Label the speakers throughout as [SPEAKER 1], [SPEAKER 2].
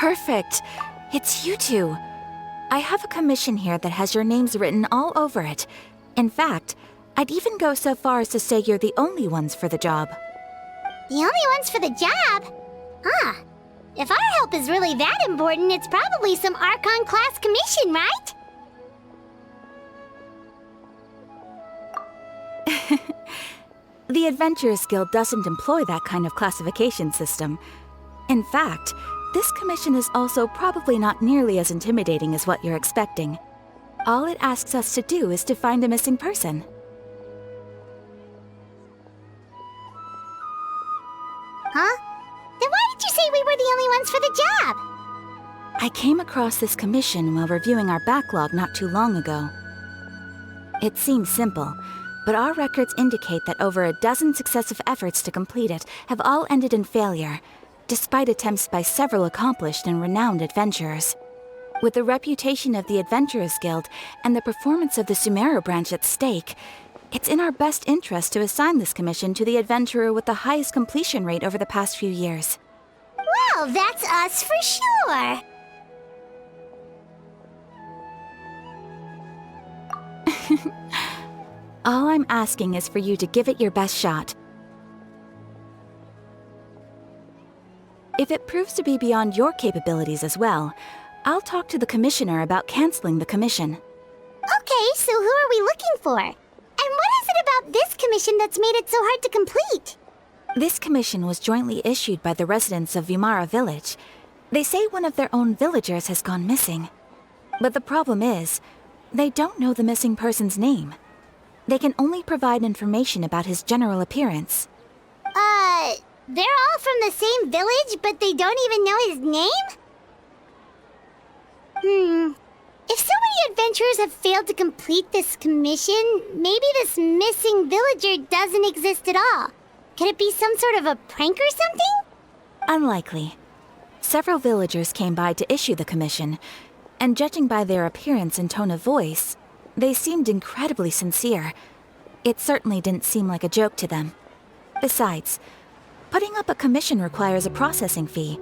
[SPEAKER 1] Perfect. It's you two. I have a commission here that has your names written all over it. In fact, I'd even go so far as to say you're the only ones for the job.
[SPEAKER 2] The only ones for the job? Huh. If our help is really that important, it's probably some Archon class commission, right?
[SPEAKER 1] The Adventurers Guild doesn't employ that kind of classification system. In fact, this commission is also probably not nearly as intimidating as what you're expecting. All it asks us to do is to find a missing person.
[SPEAKER 2] Huh? Then why did you say we were the only ones for the job?
[SPEAKER 1] I came across this commission while reviewing our backlog not too long ago. It seems simple, but our records indicate that over a dozen successive efforts to complete it have all ended in failure, despite attempts by several accomplished and renowned adventurers. With the reputation of the Adventurers Guild and the performance of the Sumeru branch at stake, it's in our best interest to assign this commission to the adventurer with the highest completion rate over the past few years.
[SPEAKER 2] Well, that's us for sure.
[SPEAKER 1] All I'm asking is for you to give it your best shot. If it proves to be beyond your capabilities as well, I'll talk to the commissioner about canceling the commission.
[SPEAKER 2] Okay, so who are we looking for? And what is it about this commission that's made it so hard to complete?
[SPEAKER 1] This commission was jointly issued by the residents of Vimara village. They say one of their own villagers has gone missing. But the problem is, they don't know the missing person's name. They can only provide information about his general appearance.
[SPEAKER 2] They're all from the same village, but they don't even know his name? If so many adventurers have failed to complete this commission, maybe this missing villager doesn't exist at all. Could it be some sort of a prank or something?
[SPEAKER 1] Unlikely. Several villagers came by to issue the commission, and judging by their appearance and tone of voice, they seemed incredibly sincere. It certainly didn't seem like a joke to them. Besides, putting up a commission requires a processing fee.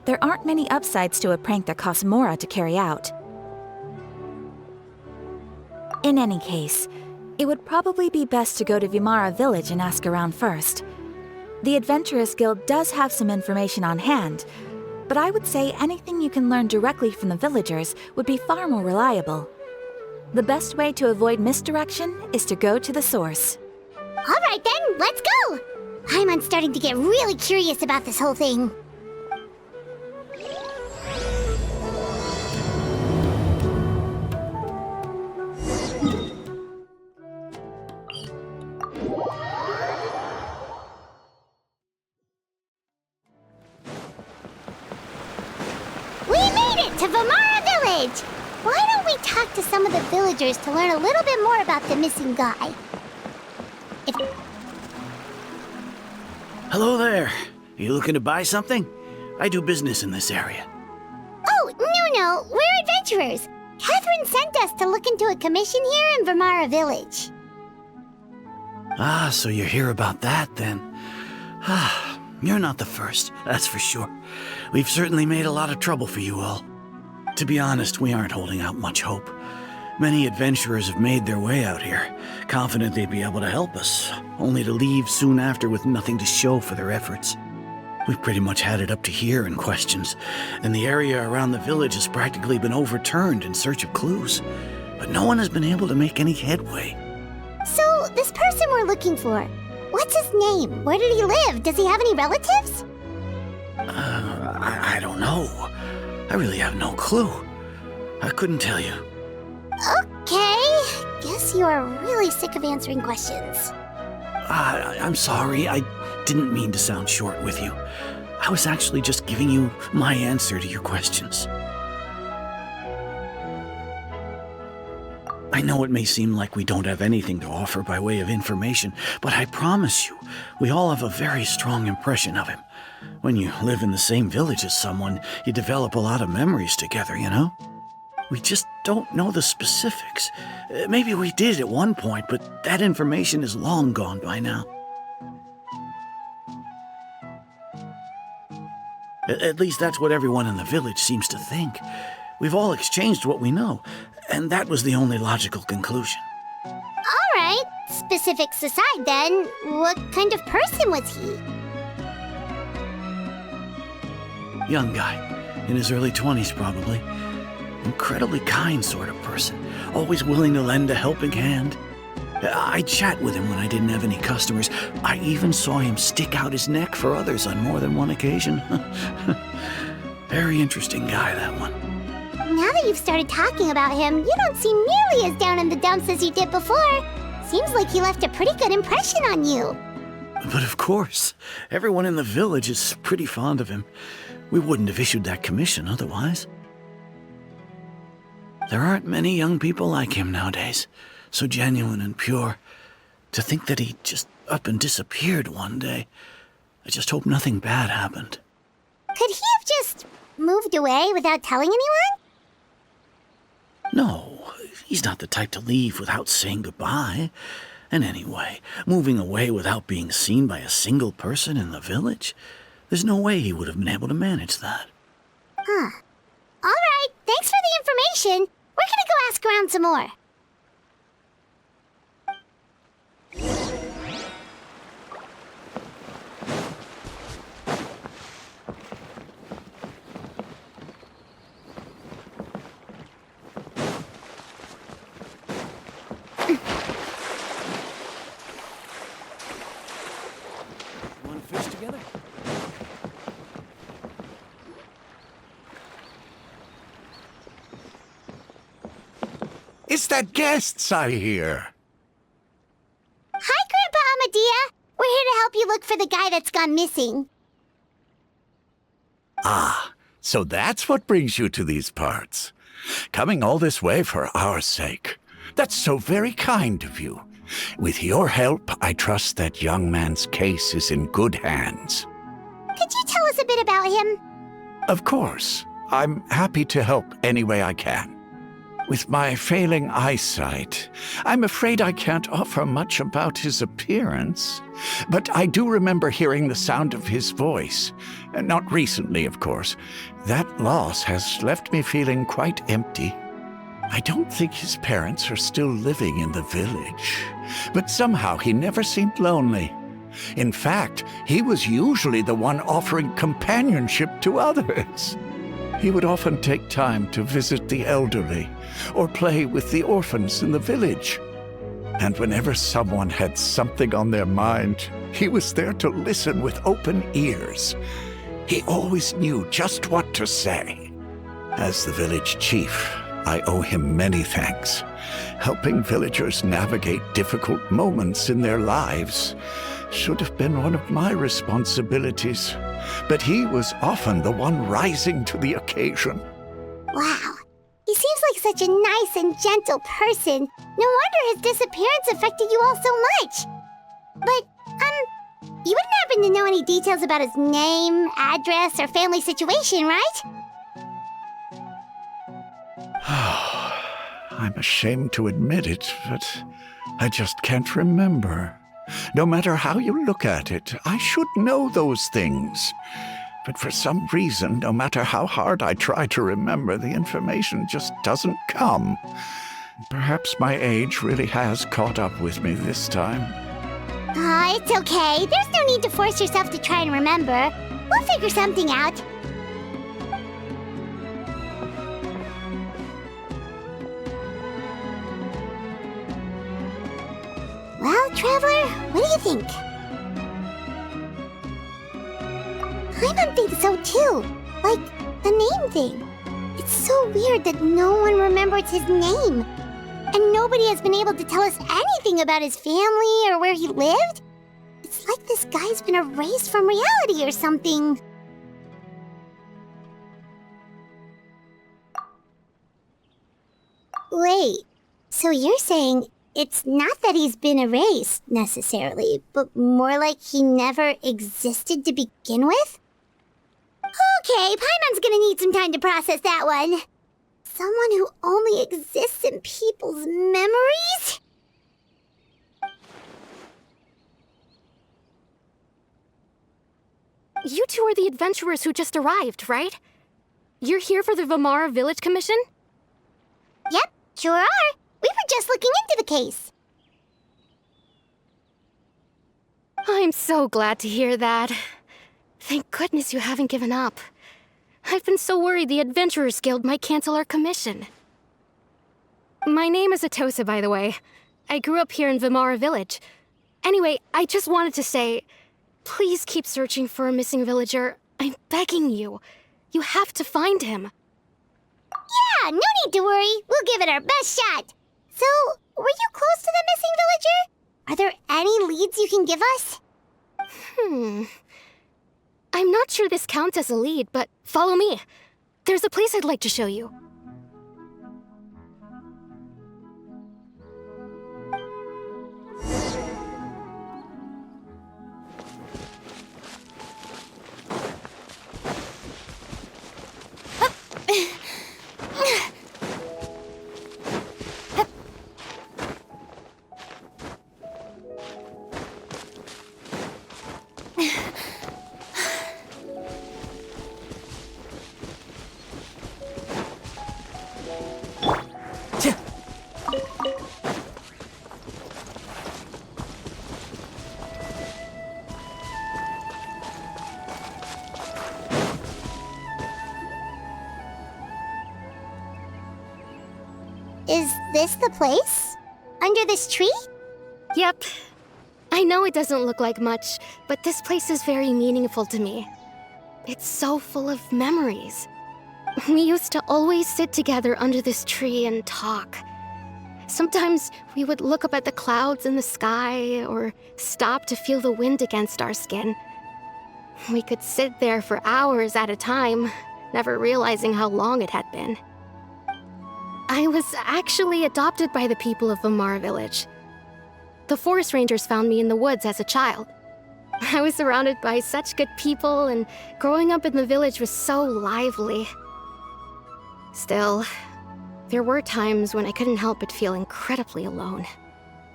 [SPEAKER 1] There aren't many upsides to a prank that costs more to carry out. In any case, it would probably be best to go to Vimara village and ask around first. The Adventurers Guild does have some information on hand, but I would say anything you can learn directly from the villagers would be far more reliable. The best way to avoid misdirection is to go to the source.
[SPEAKER 2] All right then, let's go! Paimon's starting to get really curious about this whole thing. We made it to Vimara village! Why don't we talk to some of the villagers to learn a little bit more about the missing guy?
[SPEAKER 3] Hello there. You looking to buy something? I do business in this area.
[SPEAKER 2] Oh, no, we're adventurers. Catherine sent us to look into a commission here in Vimara village.
[SPEAKER 3] Ah, so you're here about that then. Ah, you're not the first, that's for sure. We've certainly made a lot of trouble for you all. To be honest, we aren't holding out much hope. Many adventurers have made their way out here, confident they'd be able to help us, only to leave soon after with nothing to show for their efforts. We've pretty much had it up to here in questions, and the area around the village has practically been overturned in search of clues, but no one has been able to make any headway.
[SPEAKER 2] So, this person we're looking for, what's his name? Where did he live? Does he have any relatives?
[SPEAKER 3] I don't know. I really have no clue. I couldn't tell you.
[SPEAKER 2] Okay, guess you are really sick of answering questions.
[SPEAKER 3] I'm sorry, I didn't mean to sound short with you. I was actually just giving you my answer to your questions. I know it may seem like we don't have anything to offer by way of information, but I promise you, we all have a very strong impression of him. When you live in the same village as someone, you develop a lot of memories together, you know? We just don't know the specifics. Maybe we did at one point, but that information is long gone by now. At least that's what everyone in the village seems to think. We've all exchanged what we know, and that was the only logical conclusion.
[SPEAKER 2] All right, specifics aside then, what kind of person was he?
[SPEAKER 3] Young guy, in his early 20s probably. Incredibly kind sort of person, always willing to lend a helping hand. I'd chat with him when I didn't have any customers. I even saw him stick out his neck for others on more than one occasion. Very interesting guy, that one.
[SPEAKER 2] Now that you've started talking about him, you don't seem nearly as down in the dumps as you did before. Seems like he left a pretty good impression on you.
[SPEAKER 3] But of course, everyone in the village is pretty fond of him. We wouldn't have issued that commission otherwise. There aren't many young people like him nowadays, so genuine and pure. To think that he just up and disappeared one day. I just hope nothing bad happened.
[SPEAKER 2] Could he have just moved away without telling anyone?
[SPEAKER 3] No, he's not the type to leave without saying goodbye. And anyway, moving away without being seen by a single person in the village, there's no way he would have been able to manage that.
[SPEAKER 2] Huh. All right, thanks for the information. We're gonna go ask around some more.
[SPEAKER 3] Want to fish together?
[SPEAKER 4] It's that guests I hear.
[SPEAKER 2] Hi, Grandpa Amadea. We're here to help you look for the guy that's gone missing.
[SPEAKER 4] Ah, so that's what brings you to these parts. Coming all this way for our sake. That's so very kind of you. With your help, I trust that young man's case is in good hands.
[SPEAKER 2] Could you tell us a bit about him?
[SPEAKER 4] Of course. I'm happy to help any way I can. With my failing eyesight, I'm afraid I can't offer much about his appearance. But I do remember hearing the sound of his voice. Not recently, of course. That loss has left me feeling quite empty. I don't think his parents are still living in the village. But somehow he never seemed lonely. In fact, he was usually the one offering companionship to others. He would often take time to visit the elderly or play with the orphans in the village. And whenever someone had something on their mind, he was there to listen with open ears. He always knew just what to say. As the village chief, I owe him many thanks. Helping villagers navigate difficult moments in their lives should have been one of my responsibilities. But he was often the one rising to the occasion.
[SPEAKER 2] Wow. He seems like such a nice and gentle person. No wonder his disappearance affected you all so much. But, you wouldn't happen to know any details about his name, address, or family situation, right?
[SPEAKER 4] I'm ashamed to admit it, but I just can't remember. No matter how you look at it, I should know those things. But for some reason, no matter how hard I try to remember, the information just doesn't come. Perhaps my age really has caught up with me this time.
[SPEAKER 2] It's okay. There's no need to force yourself to try and remember. We'll figure something out. Well, Traveler, what do you think? Paimon thinks so too. Like, the name thing. It's so weird that no one remembers his name. And nobody has been able to tell us anything about his family or where he lived. It's like this guy's been erased from reality or something. Wait, so you're saying it's not that he's been erased, necessarily, but more like he never existed to begin with? Okay, Paimon's gonna need some time to process that one. Someone who only exists in people's memories?
[SPEAKER 5] you two are the adventurers who just arrived, right? You're here for the Vimara Village Commission?
[SPEAKER 2] Yep, sure are. We were just looking into the case.
[SPEAKER 5] I'm so glad to hear that. Thank goodness you haven't given up. I've been so worried the Adventurers Guild might cancel our commission. My name is Atosa, by the way. I grew up here in Vimara Village. Anyway, I just wanted to say, please keep searching for a missing villager. I'm begging you. You have to find him.
[SPEAKER 2] Yeah, no need to worry. We'll give it our best shot. So, were you close to the missing villager? Are there any leads you can give us?
[SPEAKER 5] I'm not sure this counts as a lead, but follow me. There's a place I'd like to show you.
[SPEAKER 2] Is this the place? Under this tree?
[SPEAKER 5] Yep. I know it doesn't look like much, but this place is very meaningful to me. It's so full of memories. We used to always sit together under this tree and talk. Sometimes we would look up at the clouds in the sky or stop to feel the wind against our skin. We could sit there for hours at a time, never realizing how long it had been. I was actually adopted by the people of Vimara Village. The forest rangers found me in the woods as a child. I was surrounded by such good people, and growing up in the village was so lively. Still, there were times when I couldn't help but feel incredibly alone.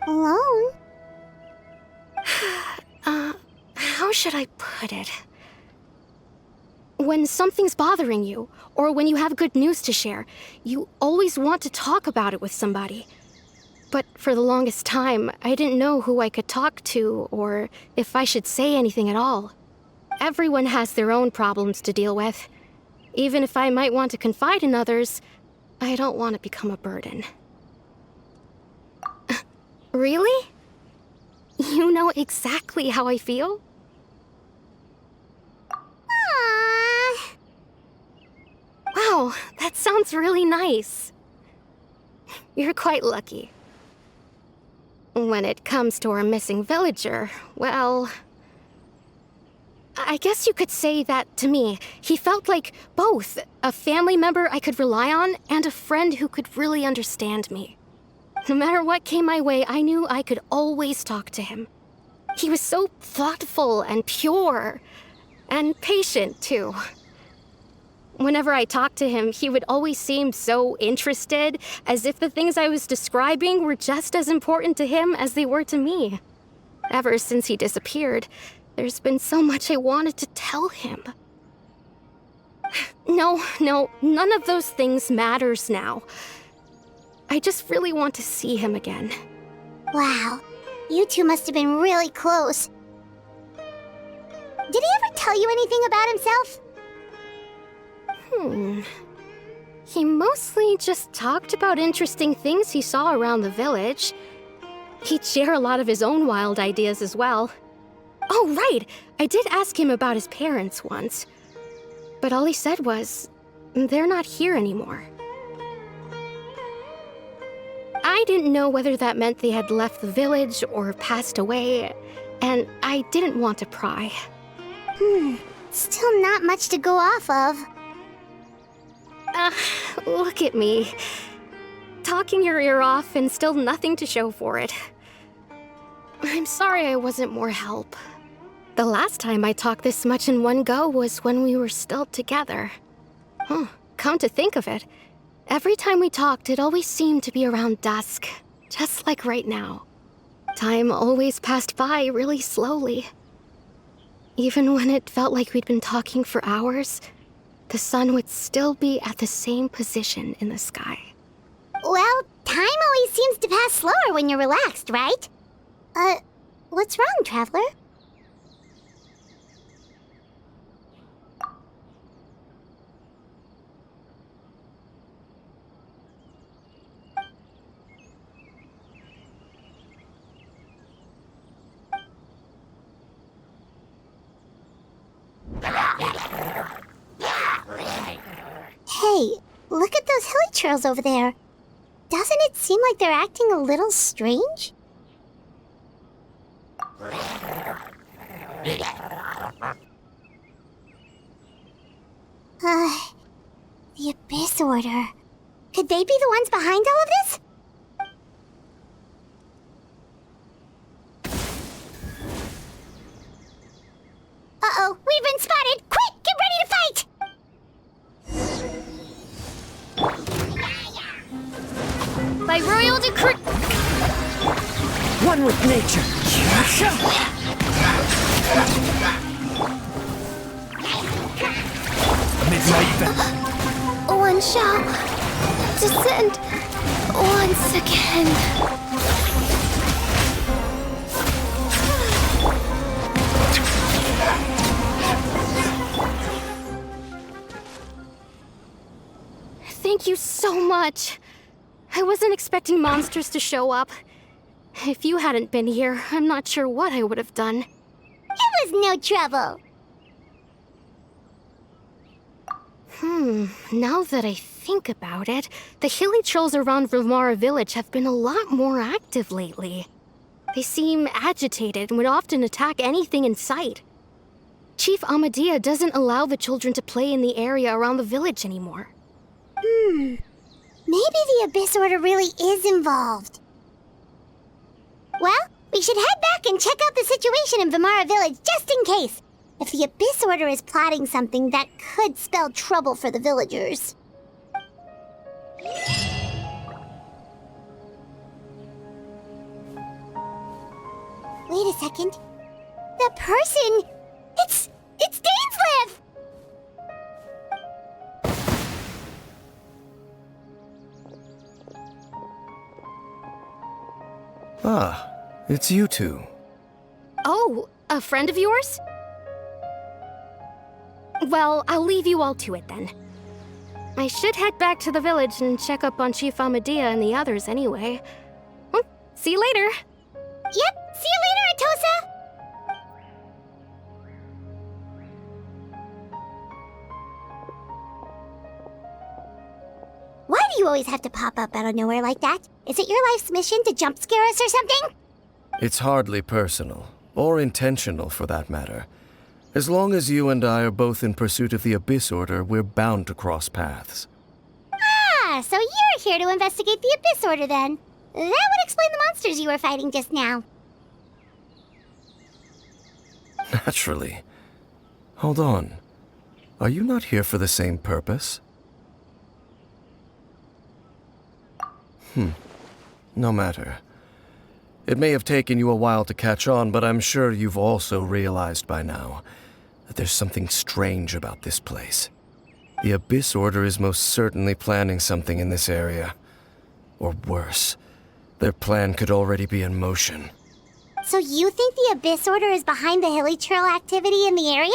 [SPEAKER 2] Alone?
[SPEAKER 5] How should I put it? When something's bothering you, or when you have good news to share, you always want to talk about it with somebody. But for the longest time, I didn't know who I could talk to, or if I should say anything at all. Everyone has their own problems to deal with. Even if I might want to confide in others, I don't want to become a burden. Really? You know exactly how I feel?
[SPEAKER 2] Aww.
[SPEAKER 5] Wow, that sounds really nice. You're quite lucky. When it comes to our missing villager, well, I guess you could say that to me. He felt like both a family member I could rely on and a friend who could really understand me. No matter what came my way, I knew I could always talk to him. He was so thoughtful and pure, and patient, too. Whenever I talked to him, he would always seem so interested, as if the things I was describing were just as important to him as they were to me. Ever since he disappeared, there's been so much I wanted to tell him. No, none of those things matters now. I just really want to see him again.
[SPEAKER 2] Wow, you two must have been really close. Did he ever tell you anything about himself?
[SPEAKER 5] He mostly just talked about interesting things he saw around the village. He'd share a lot of his own wild ideas as well. Oh, right! I did ask him about his parents once. But all he said was, they're not here anymore. I didn't know whether that meant they had left the village or passed away, and I didn't want to pry.
[SPEAKER 2] Still not much to go off of.
[SPEAKER 5] Look at me. Talking your ear off and still nothing to show for it. I'm sorry I wasn't more help. The last time I talked this much in one go was when we were still together. Come to think of it, every time we talked, it always seemed to be around dusk, just like right now. Time always passed by really slowly. Even when it felt like we'd been talking for hours, the sun would still be at the same position in the sky.
[SPEAKER 2] Well, time always seems to pass slower when you're relaxed, right? What's wrong, Traveler? Hey, look at those hilly trails over there. Doesn't it seem like they're acting a little strange? The Abyss Order. Could they be the ones behind all of this? Uh-oh, we've been spotted! Quick, get ready to fight!
[SPEAKER 5] By royal decree...
[SPEAKER 6] One with nature.
[SPEAKER 5] One shall descend once again. Thank you so much. I wasn't expecting monsters to show up. If you hadn't been here, I'm not sure what I would have done.
[SPEAKER 2] It was no trouble.
[SPEAKER 5] Now that I think about it, the hilly trolls around Vimara village have been a lot more active lately. They seem agitated and would often attack anything in sight. Chief Amadea doesn't allow the children to play in the area around the village anymore.
[SPEAKER 2] Maybe the Abyss Order really is involved. Well, we should head back and check out the situation in Vimara village just in case. If the Abyss Order is plotting something that could spell trouble for the villagers. Wait a second. That person... It's Dainsleif!
[SPEAKER 7] Ah, it's you two.
[SPEAKER 5] Oh, a friend of yours? Well, I'll leave you all to it then. I should head back to the village and check up on Chief Amadea and the others anyway. See you later.
[SPEAKER 2] Yep, see you later, Atosa! Why do you always have to pop up out of nowhere like that? Is it your life's mission to jump scare us or something?
[SPEAKER 7] It's hardly personal, or intentional for that matter. As long as you and I are both in pursuit of the Abyss Order, we're bound to cross paths.
[SPEAKER 2] Ah, so you're here to investigate the Abyss Order then. That would explain the monsters you were fighting just now.
[SPEAKER 7] Naturally. Hold on. Are you not here for the same purpose? No matter. It may have taken you a while to catch on, but I'm sure you've also realized by now that there's something strange about this place. The Abyss Order is most certainly planning something in this area. Or worse, their plan could already be in motion.
[SPEAKER 2] So you think the Abyss Order is behind the hilly trail activity in the area?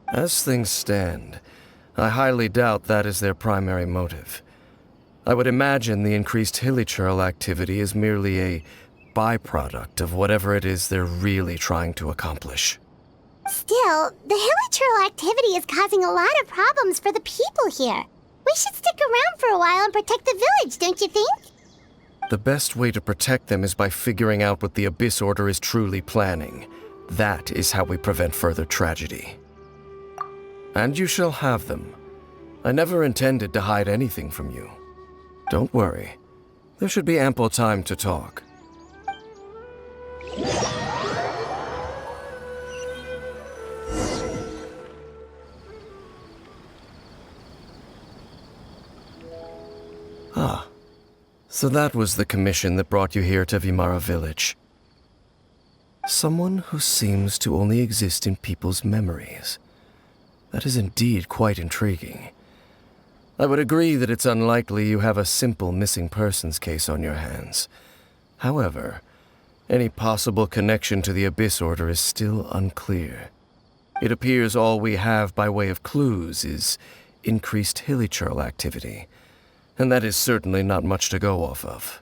[SPEAKER 7] As things stand, I highly doubt that is their primary motive. I would imagine the increased hilly trail activity is merely a byproduct of whatever it is they're really trying to accomplish.
[SPEAKER 2] Still, the hilly trail activity is causing a lot of problems for the people here. We should stick around for a while and protect the village, don't you think?
[SPEAKER 7] The best way to protect them is by figuring out what the Abyss Order is truly planning. That is how we prevent further tragedy. And you shall have them. I never intended to hide anything from you. Don't worry. There should be ample time to talk. Ah. So that was the commission that brought you here to Vimara village. Someone who seems to only exist in people's memories. That is indeed quite intriguing. I would agree that it's unlikely you have a simple missing persons case on your hands. However, any possible connection to the Abyss Order is still unclear. It appears all we have by way of clues is increased hilichurl activity, and that is certainly not much to go off of.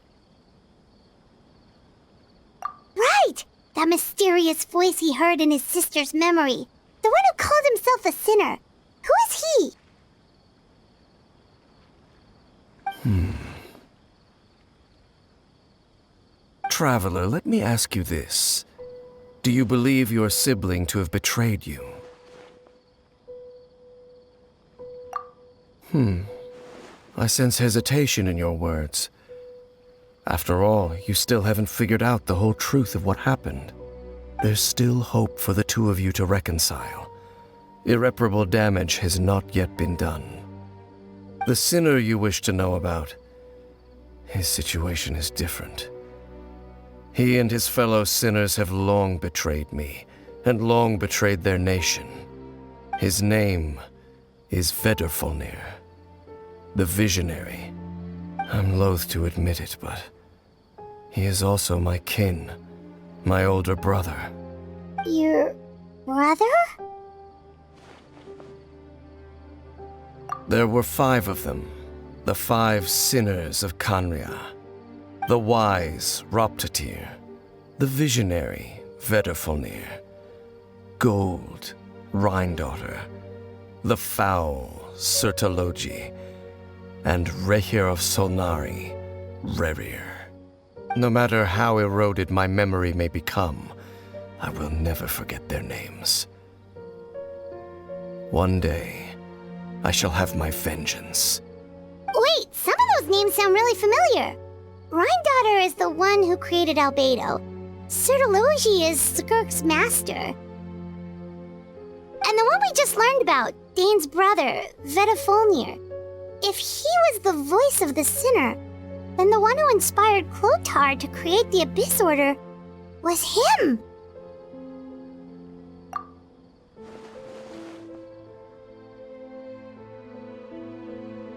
[SPEAKER 2] Right! That mysterious voice he heard in his sister's memory. The one who called himself a sinner. Who is he?
[SPEAKER 7] Traveler, let me ask you this. Do you believe your sibling to have betrayed you? I sense hesitation in your words. After all, you still haven't figured out the whole truth of what happened. There's still hope for the two of you to reconcile. Irreparable damage has not yet been done. The sinner you wish to know about, his situation is different. He and his fellow sinners have long betrayed me, and long betrayed their nation. His name is Vedrfolnir, the Visionary. I'm loath to admit it, but he is also my kin, my older brother.
[SPEAKER 2] Your brother?
[SPEAKER 7] There were 5 of them, the 5 sinners of Khanria. The wise Roptatir, the visionary Vedrfolnir, Gold Rhindaughter, the foul Sertalogi, and Rehir of Solnari, Rerir. No matter how eroded my memory may become, I will never forget their names. One day, I shall have my vengeance.
[SPEAKER 2] Wait, some of those names sound really familiar. Rhindaughter is the one who created Albedo. Sertalogi is Skirk's master. And the one we just learned about, Dane's brother, Vedrfolnir. If he was the voice of the sinner, then the one who inspired Clothar to create the Abyss Order was him.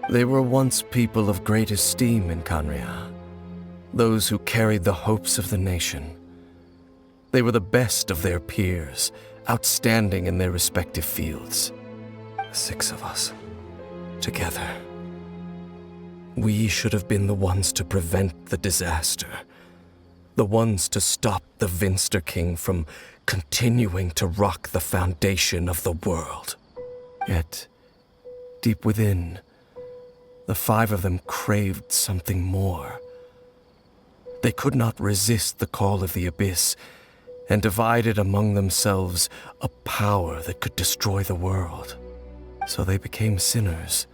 [SPEAKER 7] They were once people of great esteem in Khanria, those who carried the hopes of the nation. They were the best of their peers, outstanding in their respective fields. 6 of us, together. We should have been the ones to prevent the disaster, the ones to stop the Vinster King from continuing to rock the foundation of the world. Yet, deep within, the 5 of them craved something more. They could not resist the call of the Abyss, and divided among themselves a power that could destroy the world. So they became sinners,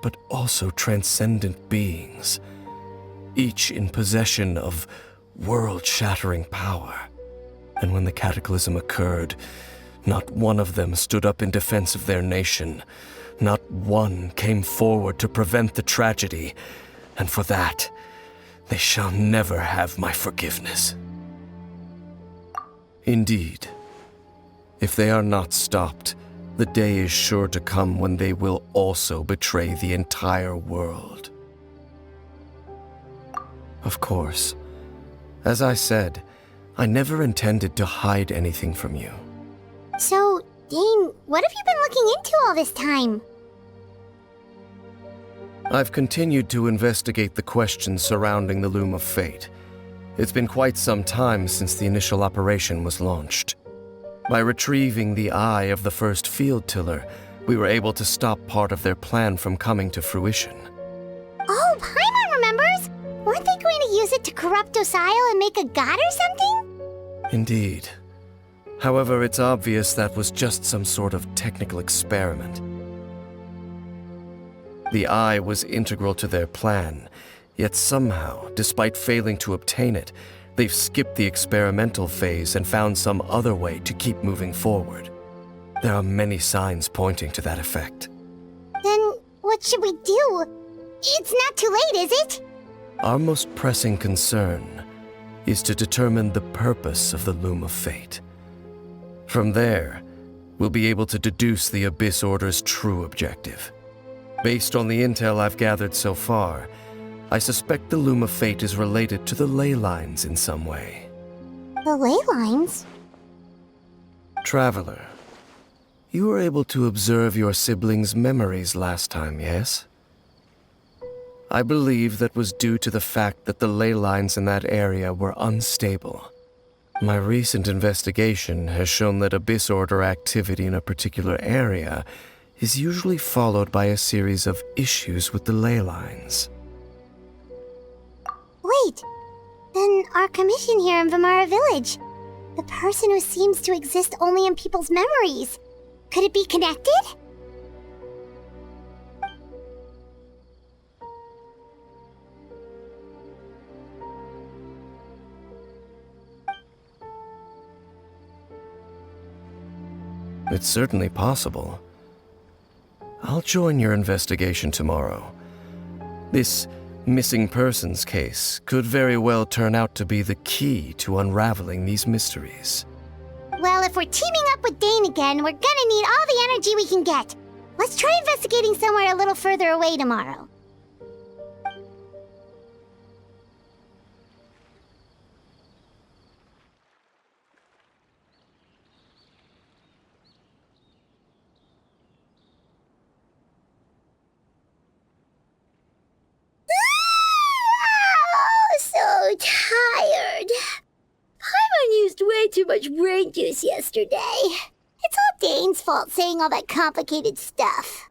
[SPEAKER 7] but also transcendent beings, each in possession of world-shattering power. And when the cataclysm occurred, not one of them stood up in defense of their nation. Not one came forward to prevent the tragedy, and for that, they shall never have my forgiveness. Indeed, if they are not stopped, the day is sure to come when they will also betray the entire world. Of course, as I said, I never intended to hide anything from you.
[SPEAKER 2] So, Dane, what have you been looking into all this time?
[SPEAKER 7] I've continued to investigate the questions surrounding the Loom of Fate. It's been quite some time since the initial operation was launched. By retrieving the eye of the first field tiller, we were able to stop part of their plan from coming to fruition.
[SPEAKER 2] Oh, Paimon remembers! Weren't they going to use it to corrupt Docile and make a god or something?
[SPEAKER 7] Indeed. However, it's obvious that was just some sort of technical experiment. The eye was integral to their plan, yet somehow, despite failing to obtain it, they've skipped the experimental phase and found some other way to keep moving forward. There are many signs pointing to that effect.
[SPEAKER 2] Then what should we do? It's not too late, is it?
[SPEAKER 7] Our most pressing concern is to determine the purpose of the Loom of Fate. From there, we'll be able to deduce the Abyss Order's true objective. Based on the intel I've gathered so far, I suspect the Loom of Fate is related to the ley lines in some way.
[SPEAKER 2] The ley lines?
[SPEAKER 7] Traveler, you were able to observe your siblings' memories last time, yes? I believe that was due to the fact that the ley lines in that area were unstable. My recent investigation has shown that Abyss Order activity in a particular area is usually followed by a series of issues with the ley lines.
[SPEAKER 2] Wait, then our commission here in Vimara Village, the person who seems to exist only in people's memories, could it be connected?
[SPEAKER 7] It's certainly possible. I'll join your investigation tomorrow. This missing persons case could very well turn out to be the key to unraveling these mysteries.
[SPEAKER 2] Well, if we're teaming up with Dane again, we're gonna need all the energy we can get. Let's try investigating somewhere a little further away tomorrow. So tired. Paimon used way too much brain juice yesterday. It's all Dane's fault saying all that complicated stuff.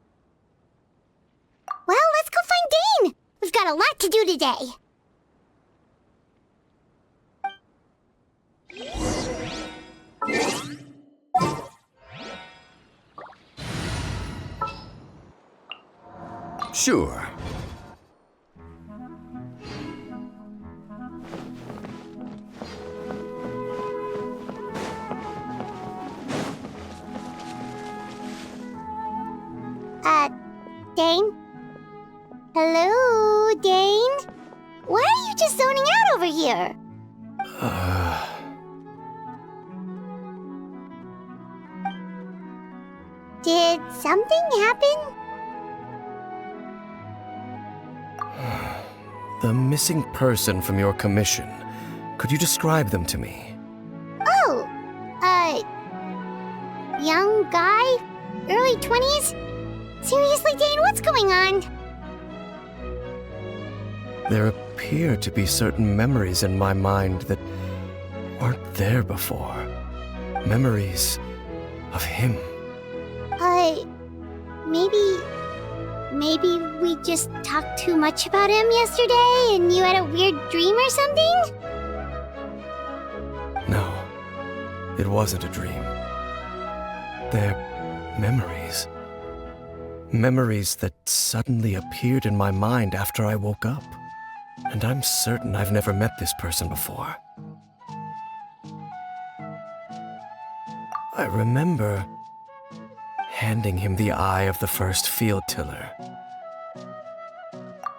[SPEAKER 2] Well, let's go find Dane. We've got a lot to do today.
[SPEAKER 7] Sure.
[SPEAKER 2] Dane? Hello, Dane? Why are you just zoning out over here? Did something happen?
[SPEAKER 7] The missing person from your commission. Could you describe them to me?
[SPEAKER 2] Oh, young guy? Early 20s? Seriously, Dane, what's going on?
[SPEAKER 7] There appear to be certain memories in my mind that weren't there before. Memories of him.
[SPEAKER 2] Maybe we just talked too much about him yesterday and you had a weird dream or something?
[SPEAKER 7] No, it wasn't a dream. They're memories. Memories that suddenly appeared in my mind after I woke up. And I'm certain I've never met this person before. I remember handing him the eye of the first field tiller.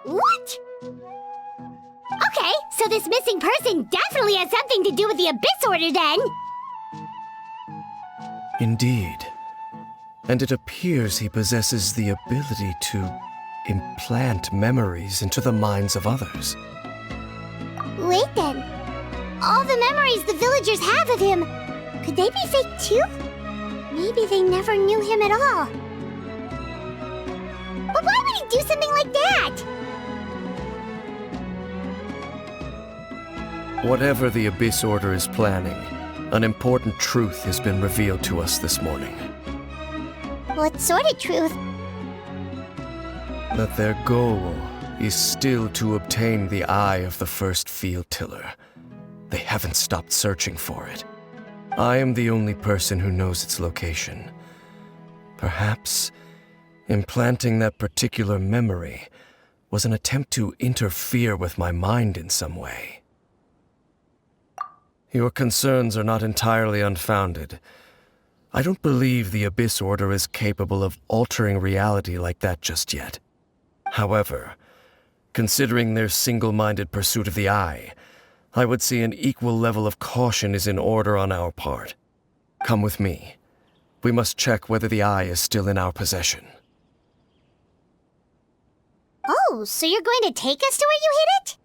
[SPEAKER 2] What? Okay, so this missing person definitely has something to do with the Abyss Order then!
[SPEAKER 7] Indeed. And it appears he possesses the ability to implant memories into the minds of others.
[SPEAKER 2] Wait then. All the memories the villagers have of him, could they be fake too? Maybe they never knew him at all. But why would he do something like that?
[SPEAKER 7] Whatever the Abyss Order is planning, an important truth has been revealed to us this morning.
[SPEAKER 2] What sort of truth?
[SPEAKER 7] That their goal is still to obtain the eye of the first field tiller. They haven't stopped searching for it. I am the only person who knows its location. Perhaps implanting that particular memory was an attempt to interfere with my mind in some way. Your concerns are not entirely unfounded. I don't believe the Abyss Order is capable of altering reality like that just yet. However, considering their single-minded pursuit of the eye, I would see an equal level of caution is in order on our part. Come with me. We must check whether the eye is still in our possession.
[SPEAKER 2] Oh, so you're going to take us to where you hid it?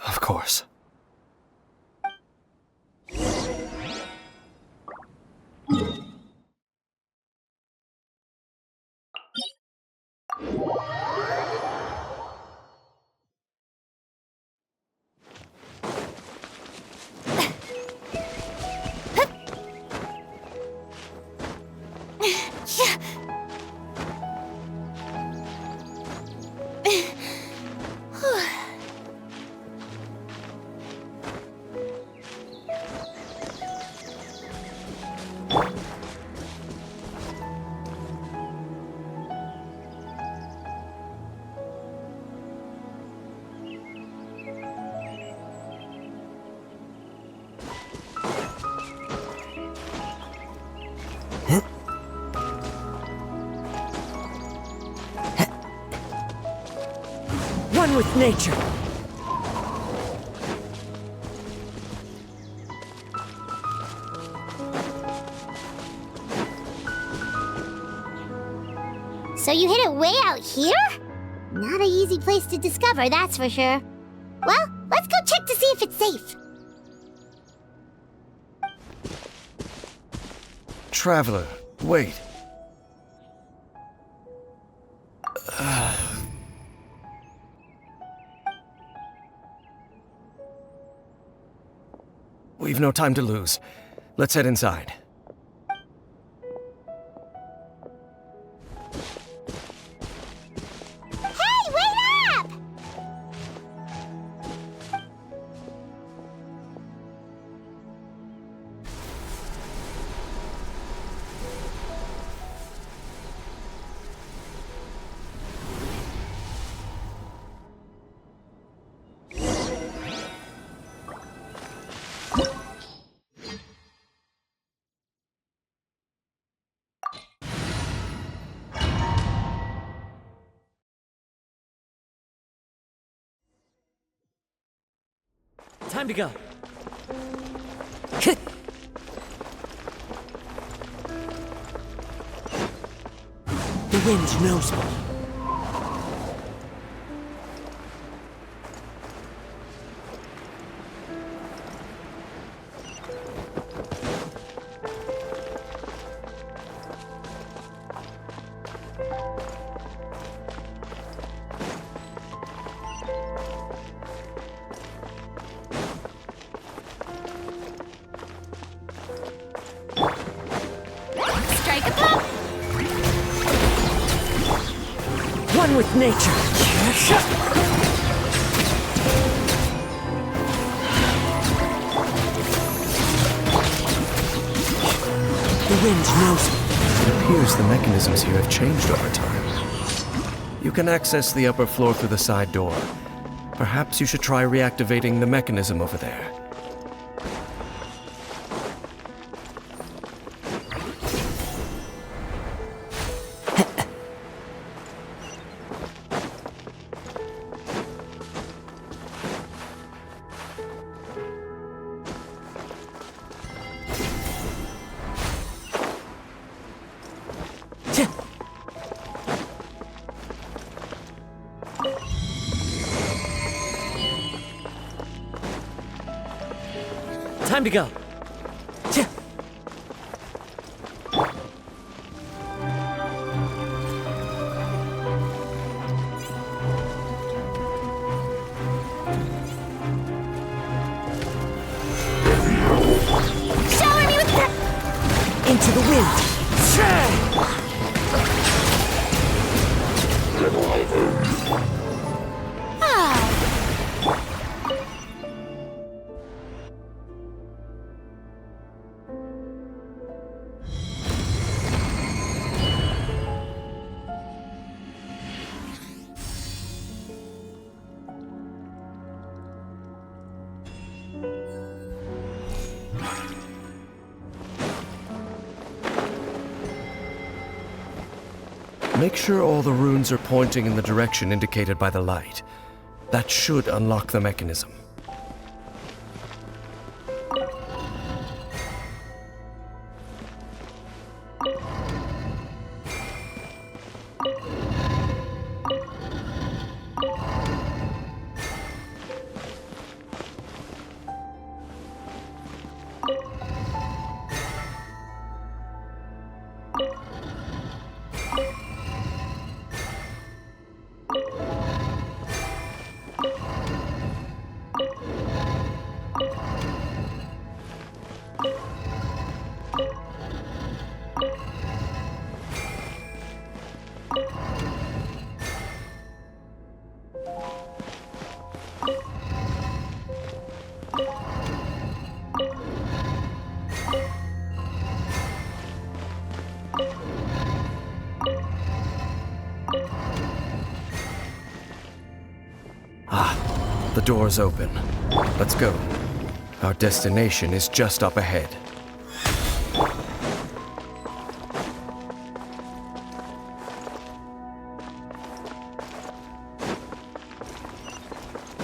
[SPEAKER 7] Of course.
[SPEAKER 6] One with nature.
[SPEAKER 2] So you hid it way out here? Not an easy place to discover, that's for sure. Well, let's go check to see if it's safe.
[SPEAKER 7] Traveler, wait. We've no time to lose. Let's head inside.
[SPEAKER 2] Hey, wait up!
[SPEAKER 6] Time to go. The wind knows me.
[SPEAKER 2] Strike a pop!
[SPEAKER 6] One with nature. The wind knows me.
[SPEAKER 7] It appears the mechanisms here have changed over time. You can access the upper floor through the side door. Perhaps you should try reactivating the mechanism over there.
[SPEAKER 6] Time to go.
[SPEAKER 2] Shower me with that!
[SPEAKER 6] Into the wind.
[SPEAKER 7] Make sure all the runes are pointing in the direction indicated by the light. That should unlock the mechanism. The door's open. Let's go. Our destination is just up ahead.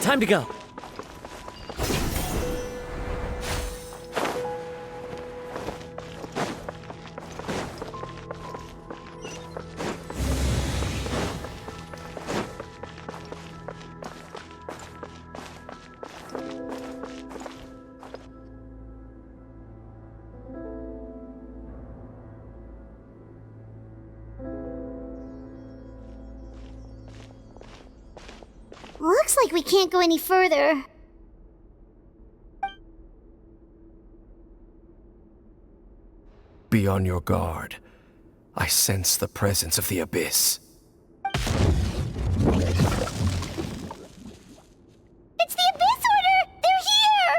[SPEAKER 6] Time to go.
[SPEAKER 2] Looks like we can't go any further.
[SPEAKER 7] Be on your guard. I sense the presence of the Abyss.
[SPEAKER 2] It's the Abyss Order! They're here!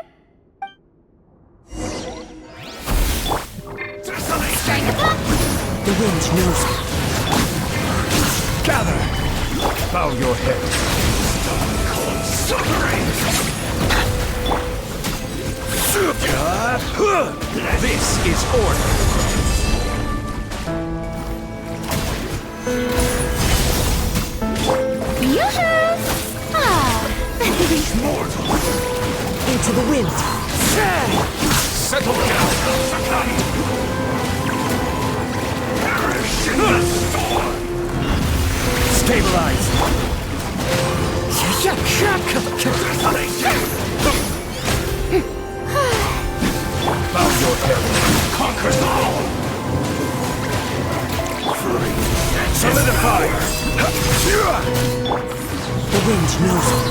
[SPEAKER 6] The wind knows me.
[SPEAKER 7] Gather! Bow your head. This is order.
[SPEAKER 2] Yoo-hoo!
[SPEAKER 6] Into the wind.
[SPEAKER 7] Settle down. Stabilize. Bow your head. Conquers all. Solidify.
[SPEAKER 6] The wind knows me.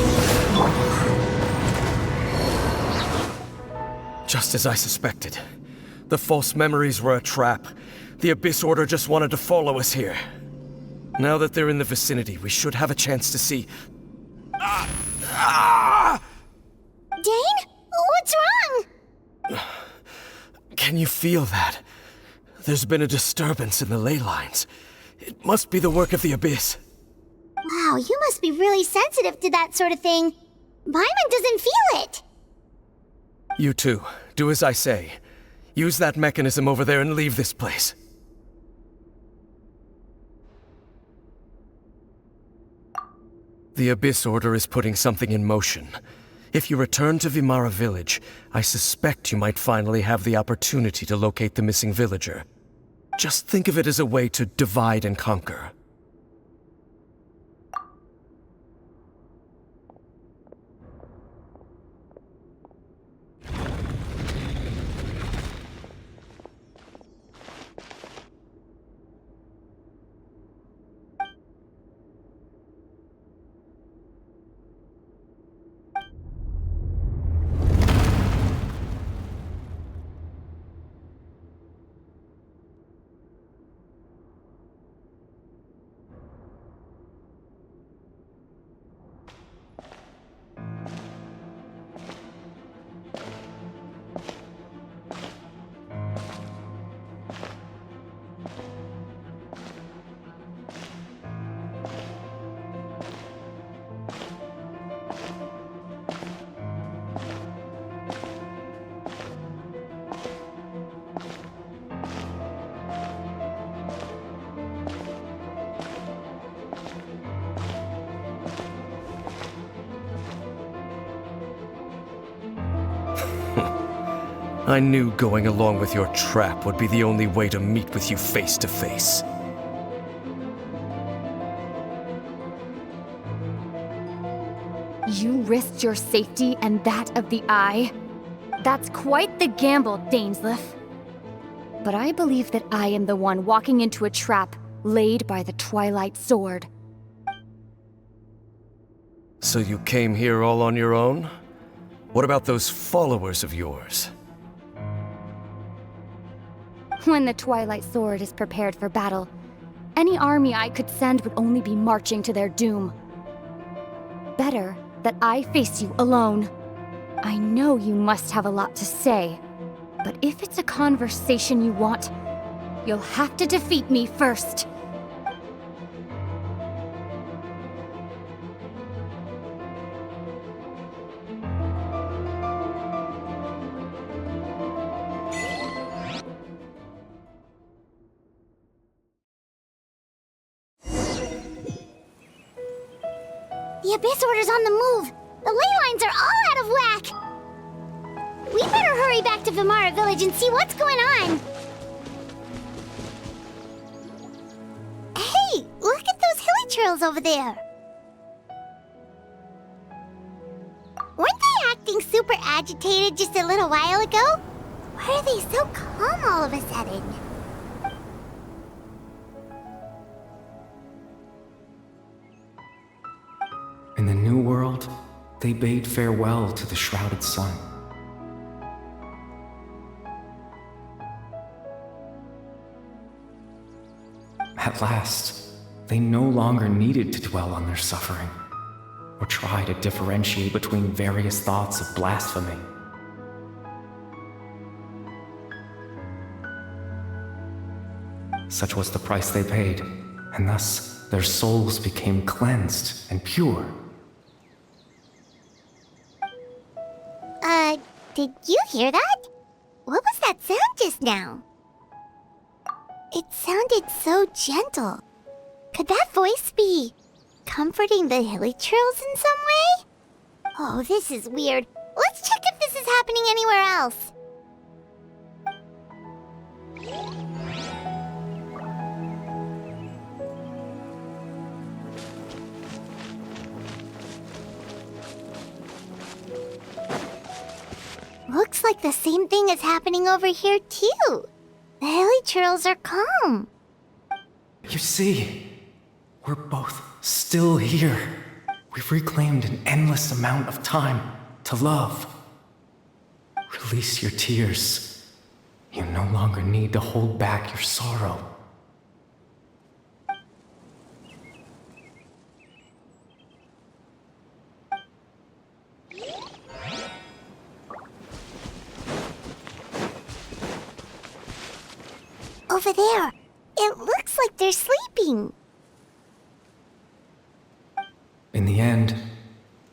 [SPEAKER 7] Just as I suspected. The false memories were a trap. The Abyss Order just wanted to follow us here. Now that they're in the vicinity, we should have a chance to see...
[SPEAKER 2] Dane? What's wrong?
[SPEAKER 7] Can you feel that? There's been a disturbance in the ley lines. It must be the work of the Abyss.
[SPEAKER 2] Wow, you must be really sensitive to that sort of thing. Paimon doesn't feel it.
[SPEAKER 7] You too. Do as I say. Use that mechanism over there and leave this place. The Abyss Order is putting something in motion. If you return to Vimara village, I suspect you might finally have the opportunity to locate the missing villager. Just think of it as a way to divide and conquer. I knew going along with your trap would be the only way to meet with you face to face.
[SPEAKER 8] You risked your safety and that of the Eye? That's quite the gamble, Dainsleif. But I believe that I am the one walking into a trap laid by the Twilight Sword.
[SPEAKER 7] So you came here all on your own? What about those followers of yours?
[SPEAKER 8] When the Twilight Sword is prepared for battle, any army I could send would only be marching to their doom. Better that I face you alone. I know you must have a lot to say, but if it's a conversation you want, you'll have to defeat me first.
[SPEAKER 2] The Abyss Order's on the move. The ley lines are all out of whack. We better hurry back to Vimara Village and see what's going on. Hey, look at those hilly trails over there. Weren't they acting super agitated just a little while ago? Why are they so calm all of a sudden?
[SPEAKER 9] In the New World, they bade farewell to the shrouded sun. At last, they no longer needed to dwell on their suffering, or try to differentiate between various thoughts of blasphemy. Such was the price they paid, and thus their souls became cleansed and pure.
[SPEAKER 2] Did you hear that? What was that sound just now? It sounded so gentle. Could that voice be comforting the hilly trails in some way? Oh, this is weird. Let's check if this is happening anywhere else. Looks like the same thing is happening over here, too. The hilly trails are calm.
[SPEAKER 9] You see, we're both still here. We've reclaimed an endless amount of time to love. Release your tears. You no longer need to hold back your sorrow.
[SPEAKER 2] Over there. It looks like they're sleeping.
[SPEAKER 9] In the end,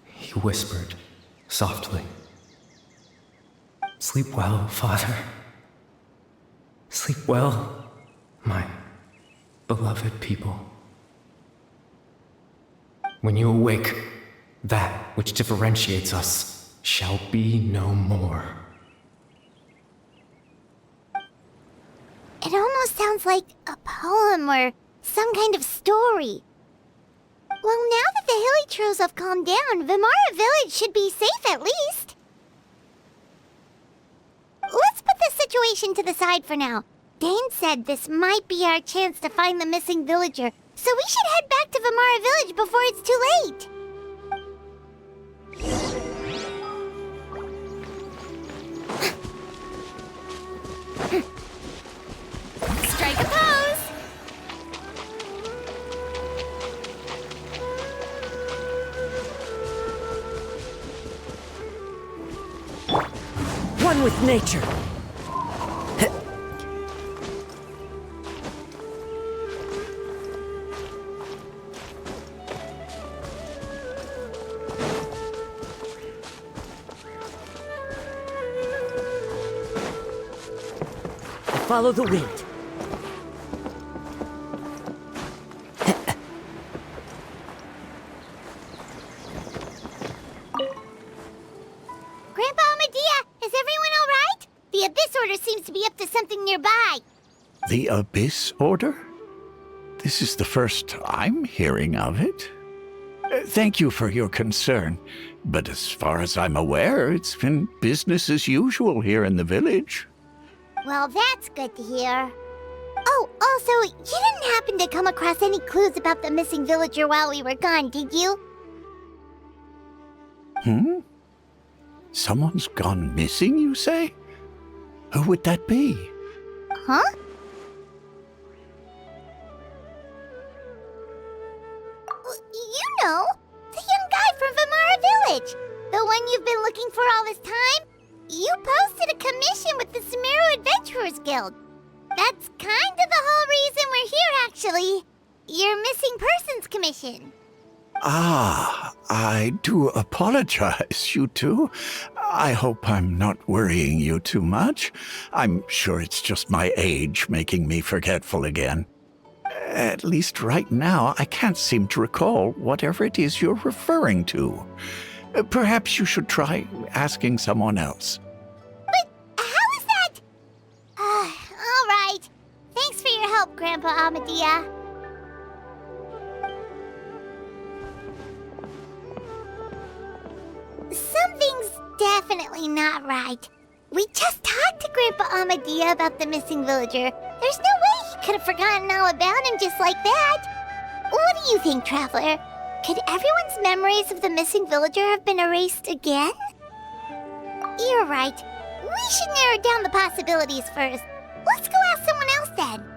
[SPEAKER 9] he whispered softly. Sleep well, Father. Sleep well, my beloved people. When you awake, that which differentiates us shall be no more.
[SPEAKER 2] It almost sounds like a poem or some kind of story. Well, now that the hilly trails have calmed down, Vimara Village should be safe at least. Let's put this situation to the side for now. Dane said this might be our chance to find the missing villager, so we should head back to Vimara Village before it's too late.
[SPEAKER 8] Strike a pose!
[SPEAKER 6] One with nature. Follow the wind.
[SPEAKER 2] Grandpa Medea, is everyone all right? The
[SPEAKER 4] The Abyss Order? This is the first I'm hearing of it. Thank you for your concern, but as far as I'm aware, it's been business as usual here in the village.
[SPEAKER 2] Well, that's good to hear. Oh, also, you didn't happen to come across any clues about the missing villager while we were gone, did you?
[SPEAKER 4] Someone's gone missing, you say? Who would that be?
[SPEAKER 2] Huh? You know, the young guy from Vimara Village. The one you've been looking for all this time. You posted a commission with the Sumeru Adventurers Guild. That's kind of the whole reason we're here, actually. Your missing persons commission.
[SPEAKER 4] Ah, I do apologize, you two. I hope I'm not worrying you too much. I'm sure it's just my age making me forgetful again. At least right now, I can't seem to recall whatever it is you're referring to. Perhaps you should try asking someone else.
[SPEAKER 2] But how is that? All right. Thanks for your help, Grandpa Amadia. Something's definitely not right. We just talked to Grandpa Amadia about the missing villager. There's no way he could have forgotten all about him just like that. What do you think, Traveler? Could everyone's memories of the missing villager have been erased again? You're right. We should narrow down the possibilities first. Let's go ask someone else then.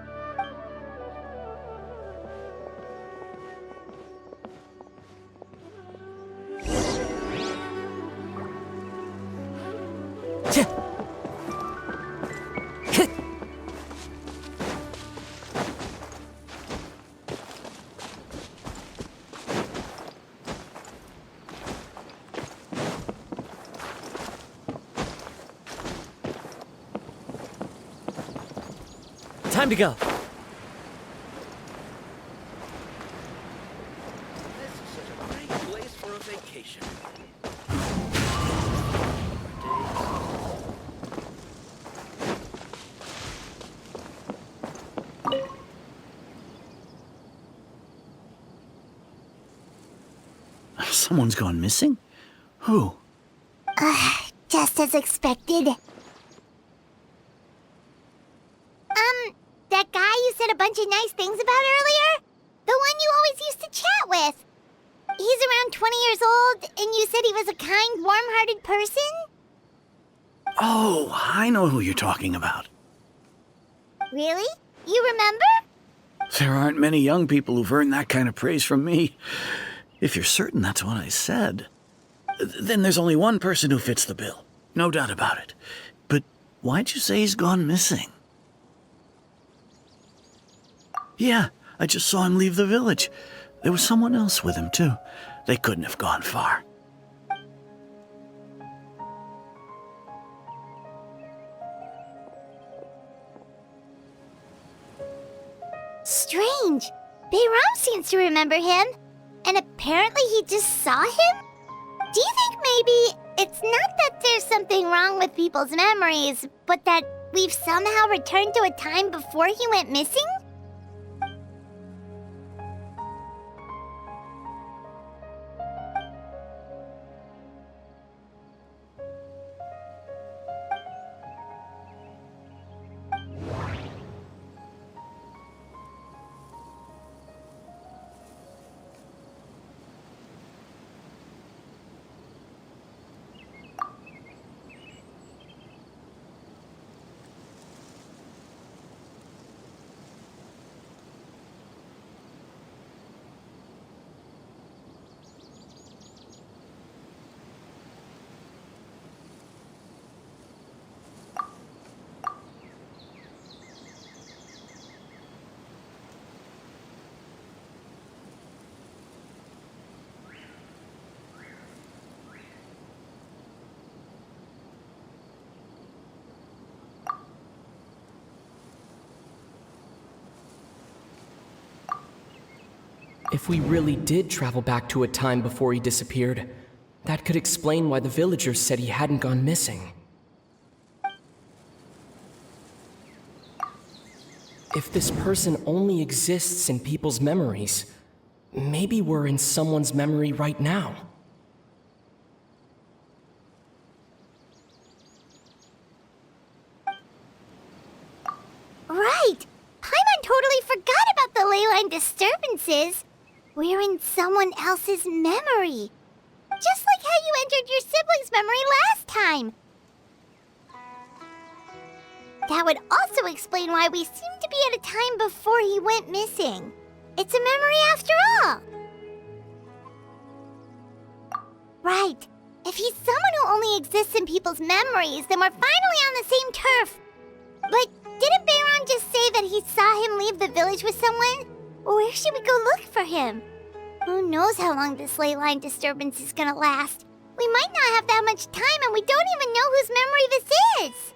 [SPEAKER 6] Time to go.
[SPEAKER 3] This is such a great place for a vacation. Someone's gone missing? Who?
[SPEAKER 2] Just as expected. That guy you said a bunch of nice things about earlier? The one you always used to chat with. He's around 20 years old, and you said he was a kind, warm-hearted person?
[SPEAKER 3] Oh, I know who you're talking about.
[SPEAKER 2] Really? You remember?
[SPEAKER 3] There aren't many young people who've earned that kind of praise from me. If you're certain that's what I said, then there's only one person who fits the bill. No doubt about it. But why'd you say he's gone missing? Yeah, I just saw him leave the village. There was someone else with him, too. They couldn't have gone far.
[SPEAKER 2] Strange. Bayram seems to remember him. And apparently he just saw him? Do you think maybe it's not that there's something wrong with people's memories, but that we've somehow returned to a time before he went missing?
[SPEAKER 10] If we really did travel back to a time before he disappeared, that could explain why the villagers said he hadn't gone missing. If this person only exists in people's memories, maybe we're in someone's memory right now.
[SPEAKER 2] Right! Paimon totally forgot about the ley line disturbances. We're in someone else's memory. Just like how you entered your sibling's memory last time. That would also explain why we seem to be at a time before he went missing. It's a memory after all. Right. If he's someone who only exists in people's memories, then we're finally on the same turf. But didn't Bayron just say that he saw him leave the village with someone? Where should we go look for him? Who knows how long this ley line disturbance is gonna last? We might not have that much time and we don't even know whose memory this is.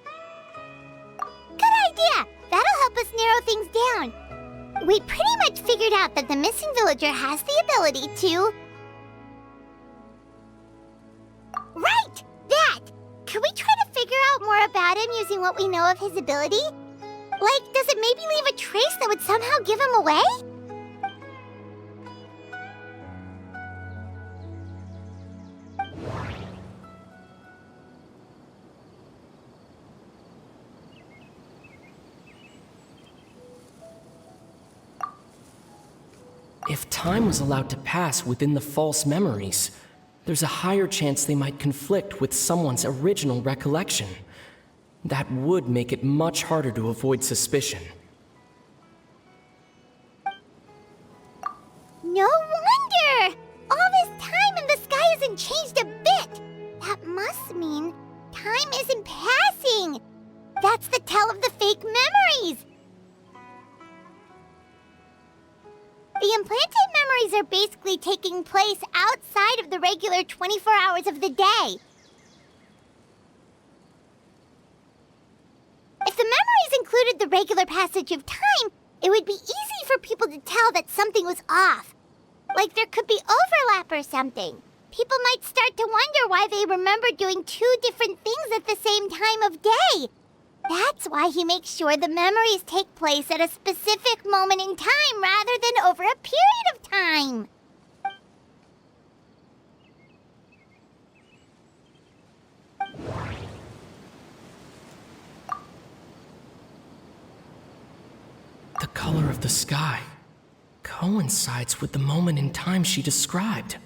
[SPEAKER 2] Good idea! That'll help us narrow things down. We pretty much figured out that the missing villager has the ability to... Right! That! Could we try to figure out more about him using what we know of his ability? Like, does it maybe leave a trace that would somehow give him away?
[SPEAKER 10] If time was allowed to pass within the false memories, there's a higher chance they might conflict with someone's original recollection. That would make it much harder to avoid suspicion.
[SPEAKER 2] No wonder! All this time and the sky hasn't changed a bit! That must mean time isn't passing! That's the tell of the fake memories! The implanted memories are basically taking place outside of the regular 24 hours of the day. If the memories included the regular passage of time, it would be easy for people to tell that something was off. Like there could be overlap or something. People might start to wonder why they remember doing two different things at the same time of day. That's why he makes sure the memories take place at a specific moment in time rather than over a period of time.
[SPEAKER 10] The color of the sky coincides with the moment in time she described.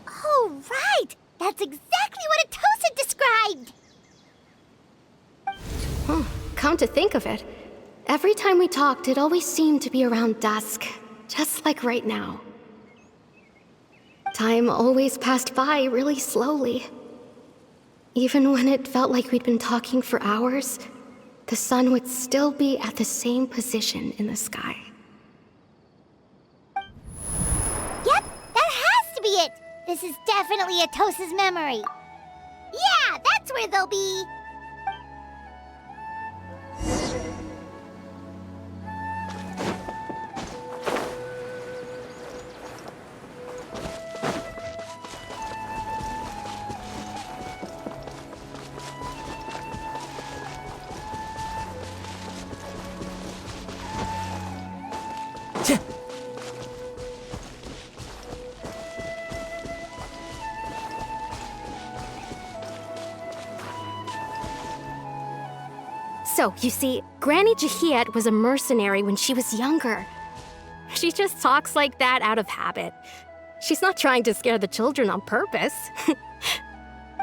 [SPEAKER 2] Oh, right! That's exactly what Atosa described!
[SPEAKER 5] Come to think of it, every time we talked, it always seemed to be around dusk, just like right now. Time always passed by really slowly. Even when it felt like we'd been talking for hours, the sun would still be at the same position in the sky.
[SPEAKER 2] Yep, that has to be it! This is definitely Atosa's memory. Yeah, that's where they'll be.
[SPEAKER 5] So, you see, Granny Jahiet was a mercenary when she was younger. She just talks like that out of habit. She's not trying to scare the children on purpose.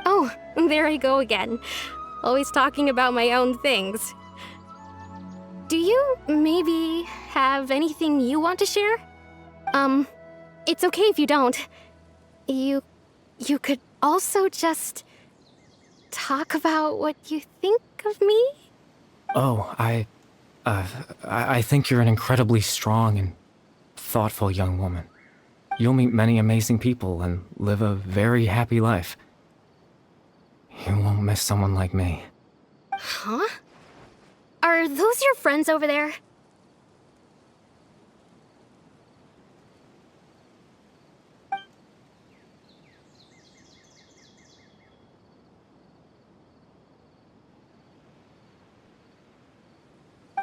[SPEAKER 5] Oh, there I go again. Always talking about my own things. Do you maybe have anything you want to share? It's okay if you don't. You could also just talk about what you think of me?
[SPEAKER 9] Oh, I think you're an incredibly strong and thoughtful young woman. You'll meet many amazing people and live a very happy life. You won't miss someone like me.
[SPEAKER 5] Huh? Are those your friends over there?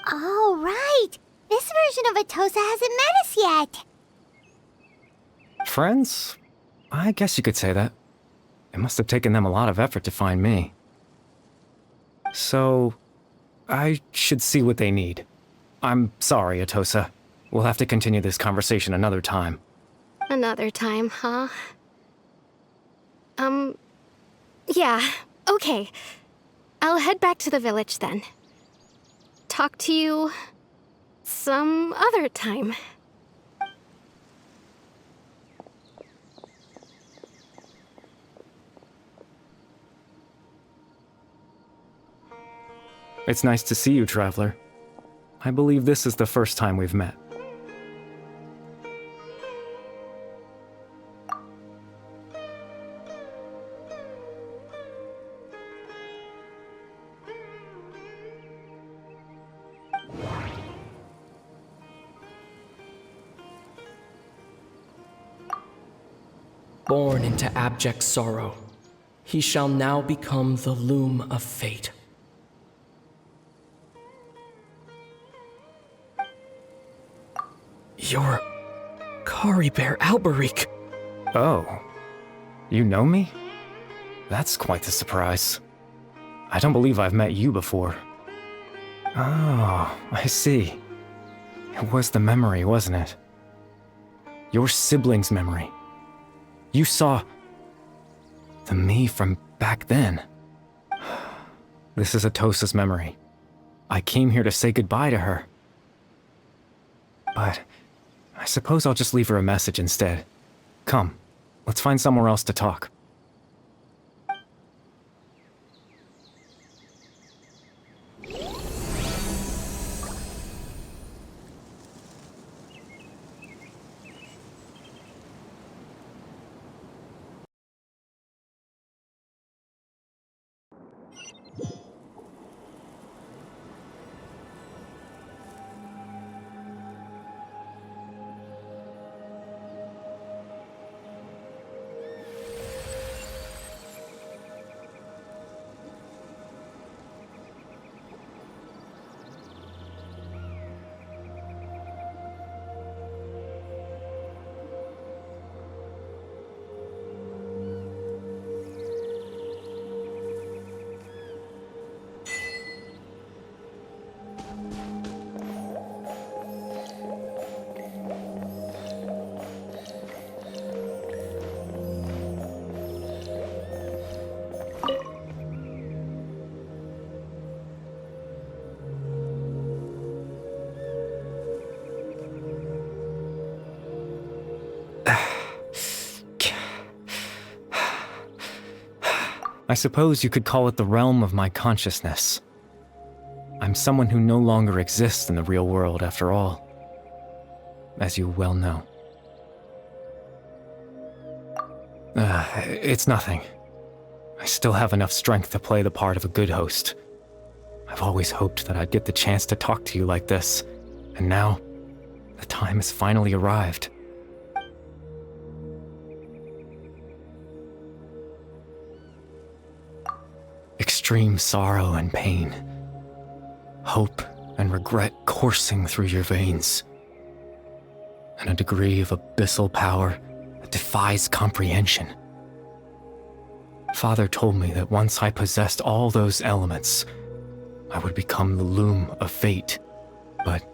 [SPEAKER 2] Oh, right. This version of Atosa hasn't met us yet.
[SPEAKER 9] Friends? I guess you could say that. It must have taken them a lot of effort to find me. So, I should see what they need. I'm sorry, Atosa. We'll have to continue this conversation another time.
[SPEAKER 5] Another time, huh? Yeah, okay. I'll head back to the village then. Talk to you some other time.
[SPEAKER 9] It's nice to see you, Traveler. I believe this is the first time we've met.
[SPEAKER 10] Born into abject sorrow, he shall now become the loom of fate. You're Caribert Alberic.
[SPEAKER 9] Oh. You know me? That's quite the surprise. I don't believe I've met you before. Oh, I see. It was the memory, wasn't it? Your sibling's memory. You saw the me from back then. This is Atosa's memory. I came here to say goodbye to her. But I suppose I'll just leave her a message instead. Come, let's find somewhere else to talk. I suppose you could call it the realm of my consciousness. I'm someone who no longer exists in the real world, after all, as you well know. It's nothing. I still have enough strength to play the part of a good host. I've always hoped that I'd get the chance to talk to you like this, and now, the time has finally arrived. Extreme sorrow and pain, hope and regret coursing through your veins, and a degree of abyssal power that defies comprehension. Father told me that once I possessed all those elements, I would become the loom of fate, but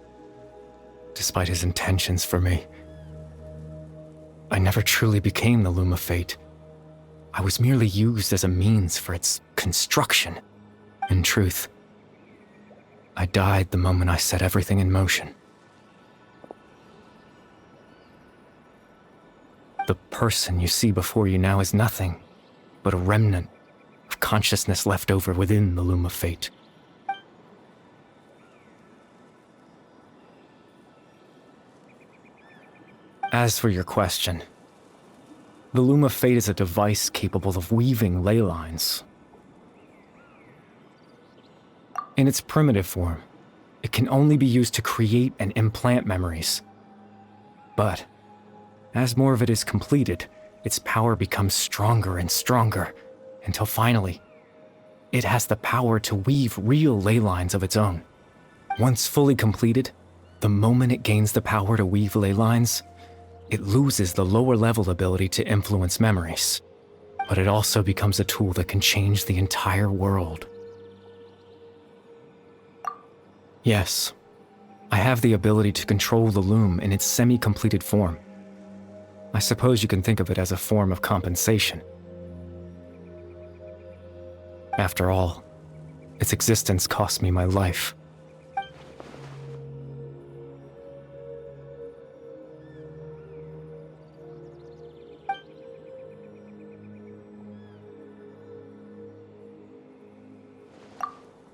[SPEAKER 9] despite his intentions for me, I never truly became the loom of fate. I was merely used as a means for its construction. In truth, I died the moment I set everything in motion. The person you see before you now is nothing but a remnant of consciousness left over within the loom of fate. As for your question, the loom of fate is a device capable of weaving ley lines. In its primitive form, it can only be used to create and implant memories. But as more of it is completed, its power becomes stronger and stronger, until finally, it has the power to weave real ley lines of its own. Once fully completed, the moment it gains the power to weave ley lines, it loses the lower-level ability to influence memories. But it also becomes a tool that can change the entire world. Yes, I have the ability to control the loom in its semi-completed form. I suppose you can think of it as a form of compensation. After all, its existence cost me my life.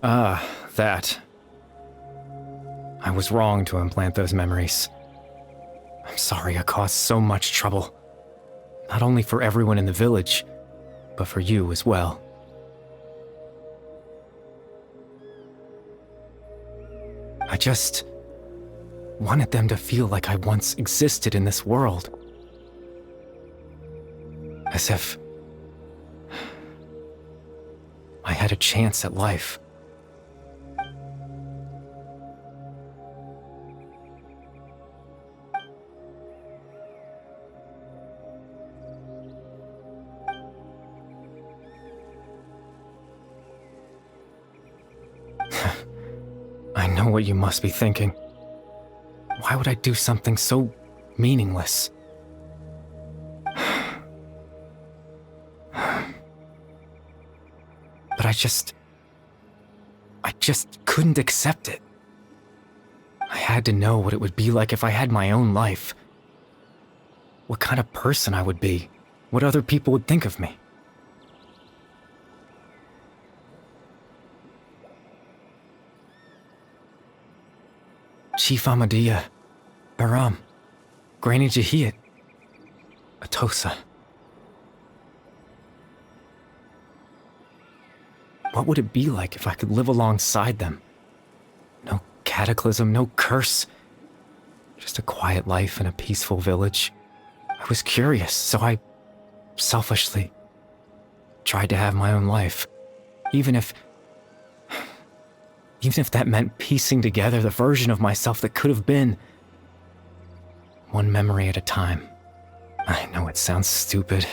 [SPEAKER 9] Ah, that. I was wrong to implant those memories. I'm sorry I caused so much trouble. Not only for everyone in the village, but for you as well. I just wanted them to feel like I once existed in this world. As if I had a chance at life. I know what you must be thinking. Why would I do something so meaningless? But I just couldn't accept it. I had to know what it would be like if I had my own life. What kind of person I would be. What other people would think of me. Chief Ahmadiyya, Baram, Granny Jahiyat, Atosa. What would it be like if I could live alongside them? No cataclysm, no curse. Just a quiet life in a peaceful village. I was curious, so I selfishly tried to have my own life. Even if that meant piecing together the version of myself that could have been. One memory at a time. I know it sounds stupid.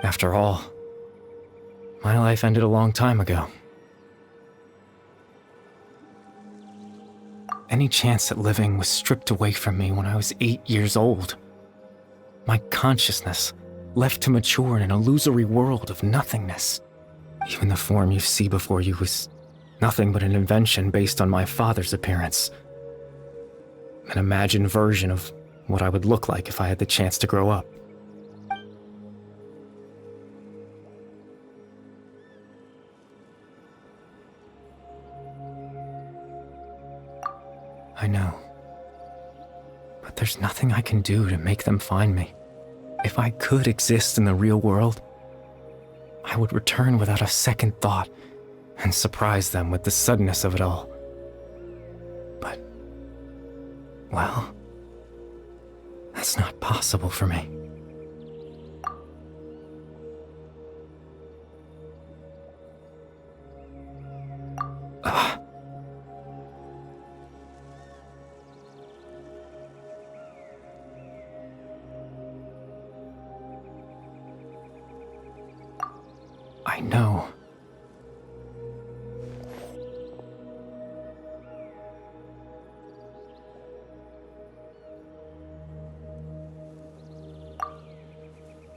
[SPEAKER 9] After all, my life ended a long time ago. Any chance at living was stripped away from me when I was 8 years old. My consciousness left to mature in an illusory world of nothingness. Even the form you see before you was nothing but an invention based on my father's appearance. An imagined version of what I would look like if I had the chance to grow up. I know. But there's nothing I can do to make them find me. If I could exist in the real world, I would return without a second thought and surprise them with the suddenness of it all. But, well, that's not possible for me. I know.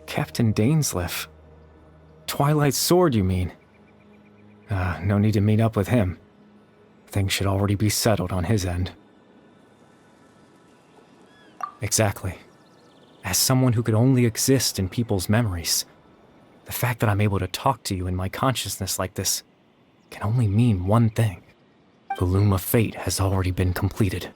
[SPEAKER 9] Captain Dainsleif. Twilight Sword, you mean? No need to meet up with him. Things should already be settled on his end. Exactly. As someone who could only exist in people's memories, the fact that I'm able to talk to you in my consciousness like this can only mean one thing. The loom of fate has already been completed.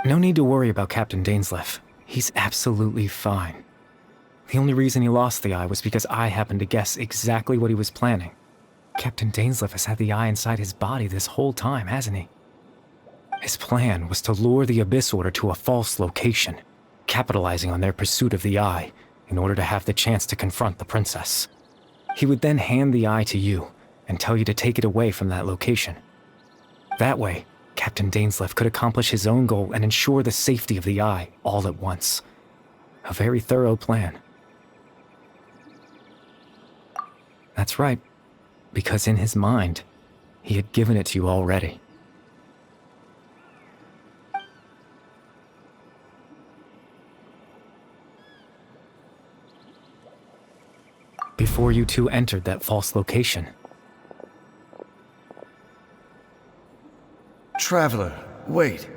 [SPEAKER 9] No need to worry about Captain Dainsleif. He's absolutely fine. The only reason he lost the eye was because I happened to guess exactly what he was planning. Captain Dainsleif has had the eye inside his body this whole time, hasn't he? His plan was to lure the Abyss Order to a false location, capitalizing on their pursuit of the eye in order to have the chance to confront the princess. He would then hand the eye to you and tell you to take it away from that location. That way, Captain Dainsleif could accomplish his own goal and ensure the safety of the eye all at once. A very thorough plan. That's right, because in his mind, he had given it to you already. Before you two entered that false location.
[SPEAKER 7] Traveler, wait.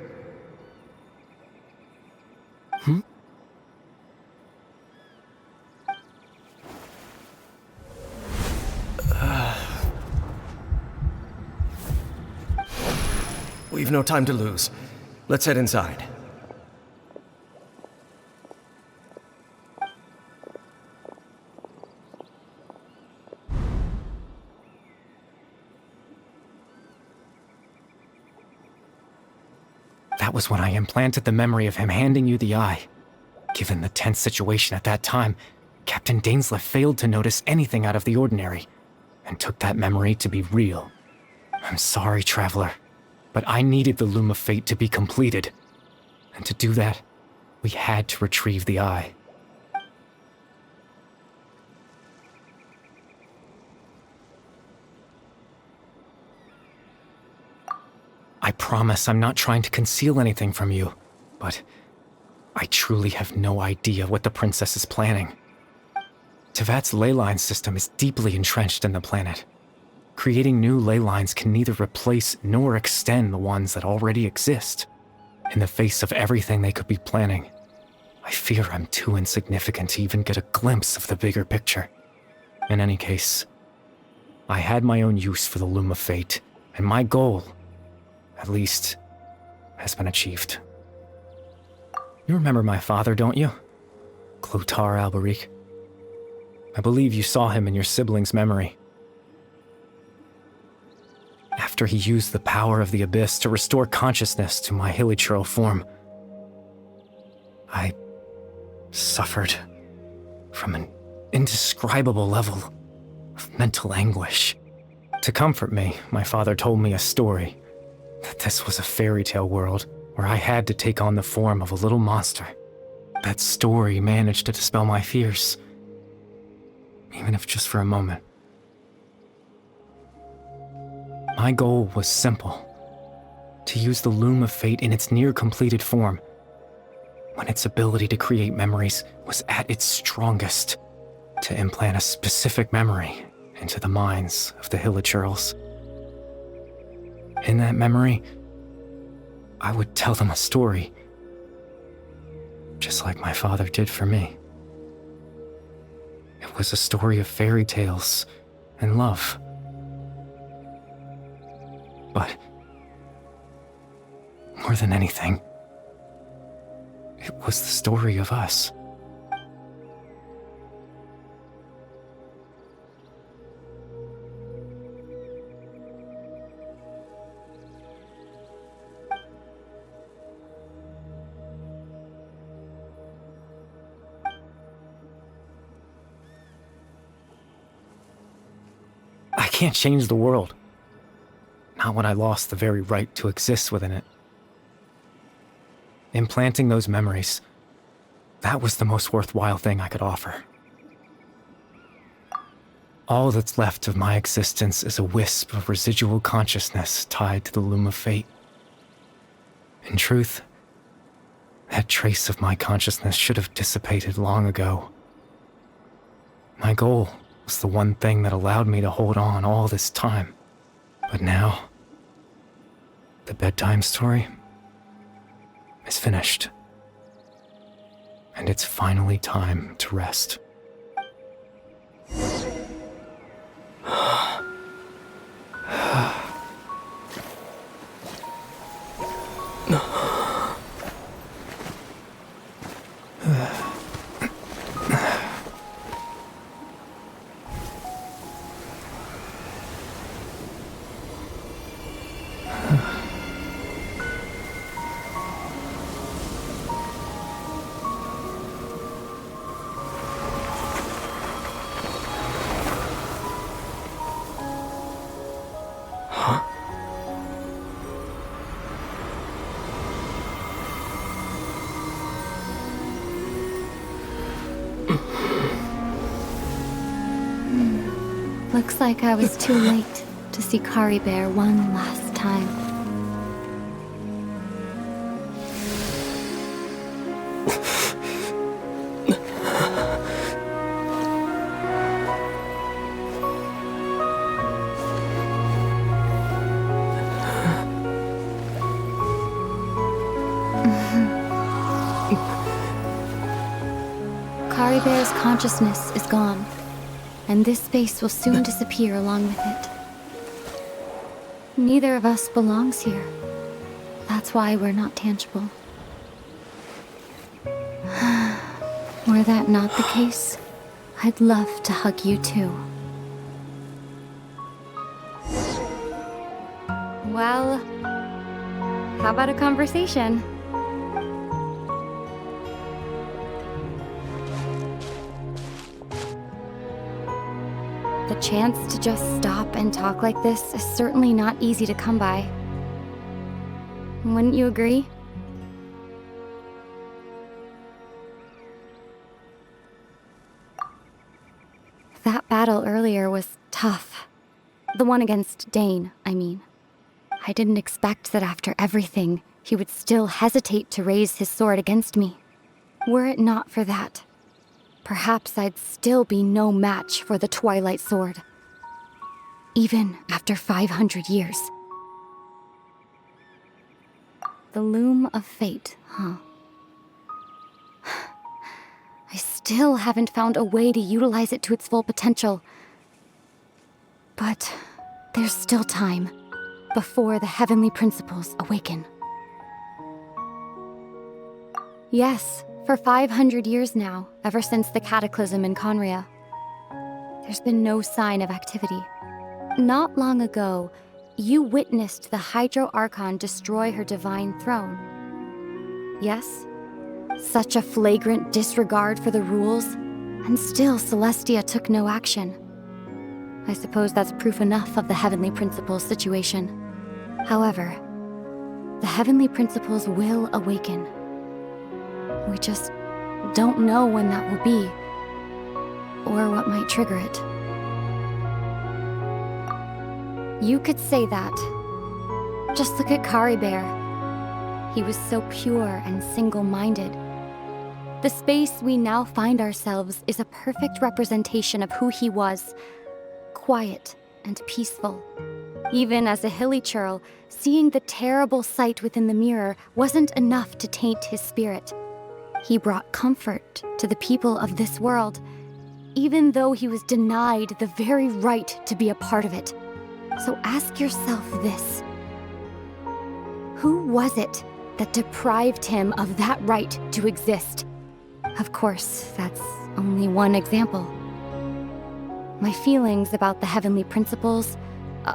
[SPEAKER 7] We've no time to lose. Let's head inside.
[SPEAKER 9] That was when I implanted the memory of him handing you the eye. Given the tense situation at that time, Captain Dainsleif failed to notice anything out of the ordinary, and took that memory to be real. I'm sorry, Traveler, but I needed the Loom of Fate to be completed. And to do that, we had to retrieve the eye. I promise I'm not trying to conceal anything from you, but I truly have no idea what the princess is planning. Tevat's ley line system is deeply entrenched in the planet. Creating new ley lines can neither replace nor extend the ones that already exist. In the face of everything they could be planning, I fear I'm too insignificant to even get a glimpse of the bigger picture. In any case, I had my own use for the Loom of Fate, and my goal, at least, has been achieved. You remember my father, don't you? Clotar Alberic. I believe you saw him in your sibling's memory. After he used the power of the Abyss to restore consciousness to my hilichurl form, I suffered from an indescribable level of mental anguish. To comfort me, my father told me a story, that this was a fairy tale world where I had to take on the form of a little monster. That story managed to dispel my fears, even if just for a moment. My goal was simple: to use the Loom of Fate in its near-completed form, when its ability to create memories was at its strongest, to implant a specific memory into the minds of the hilichurls. In that memory, I would tell them a story, just like my father did for me. It was a story of fairy tales and love. But more than anything, it was the story of us. I can't change the world. Not when I lost the very right to exist within it. Implanting those memories, that was the most worthwhile thing I could offer. All that's left of my existence is a wisp of residual consciousness tied to the Loom of Fate. In truth, that trace of my consciousness should have dissipated long ago. My goal was the one thing that allowed me to hold on all this time. But now, the bedtime story is finished. And it's finally time to rest.
[SPEAKER 8] Looks like I was too late to see Caribert one last time. Caribert's consciousness is gone, and this space will soon disappear along with it. Neither of us belongs here. That's why we're not tangible. Were that not the case, I'd love to hug you too. Well, how about a conversation? The chance to just stop and talk like this is certainly not easy to come by. Wouldn't you agree? That battle earlier was tough. The one against Dane, I mean. I didn't expect that after everything, he would still hesitate to raise his sword against me. Were it not for that, perhaps I'd still be no match for the Twilight Sword. Even after 500 years. The Loom of Fate, huh? I still haven't found a way to utilize it to its full potential. But there's still time before the heavenly principles awaken. Yes, for 500 years now, ever since the cataclysm in Conria, there's been no sign of activity. Not long ago, you witnessed the Hydro Archon destroy her divine throne. Yes? Such a flagrant disregard for the rules, and still Celestia took no action. I suppose that's proof enough of the Heavenly Principles situation. However, the Heavenly Principles will awaken. We just don't know when that will be, or what might trigger it. You could say that. Just look at Caribert. He was so pure and single-minded. The space we now find ourselves is a perfect representation of who he was. Quiet and peaceful. Even as a hilly churl, seeing the terrible sight within the mirror wasn't enough to taint his spirit. He brought comfort to the people of this world, even though he was denied the very right to be a part of it. So ask yourself this. Who was it that deprived him of that right to exist? Of course, that's only one example. My feelings about the Heavenly Principles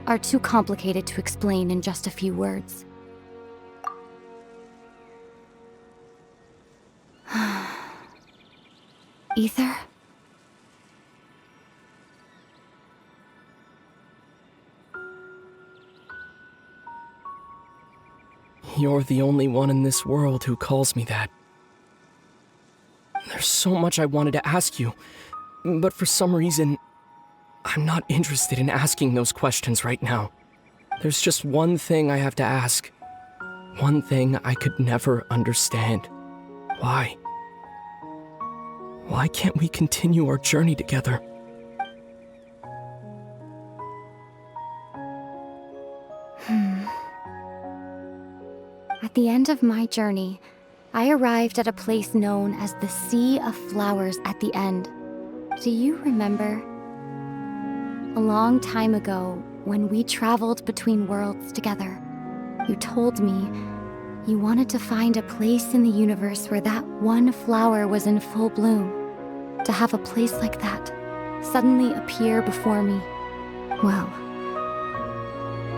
[SPEAKER 8] are too complicated to explain in just a few words. Ether?
[SPEAKER 10] You're the only one in this world who calls me that. There's so much I wanted to ask you, but for some reason, I'm not interested in asking those questions right now. There's just one thing I have to ask. One thing I could never understand. Why? Why can't we continue our journey together?
[SPEAKER 8] At the end of my journey, I arrived at a place known as the Sea of Flowers at the end. Do you remember? A long time ago, when we traveled between worlds together, you told me you wanted to find a place in the universe where that one flower was in full bloom. To have a place like that suddenly appear before me. Well,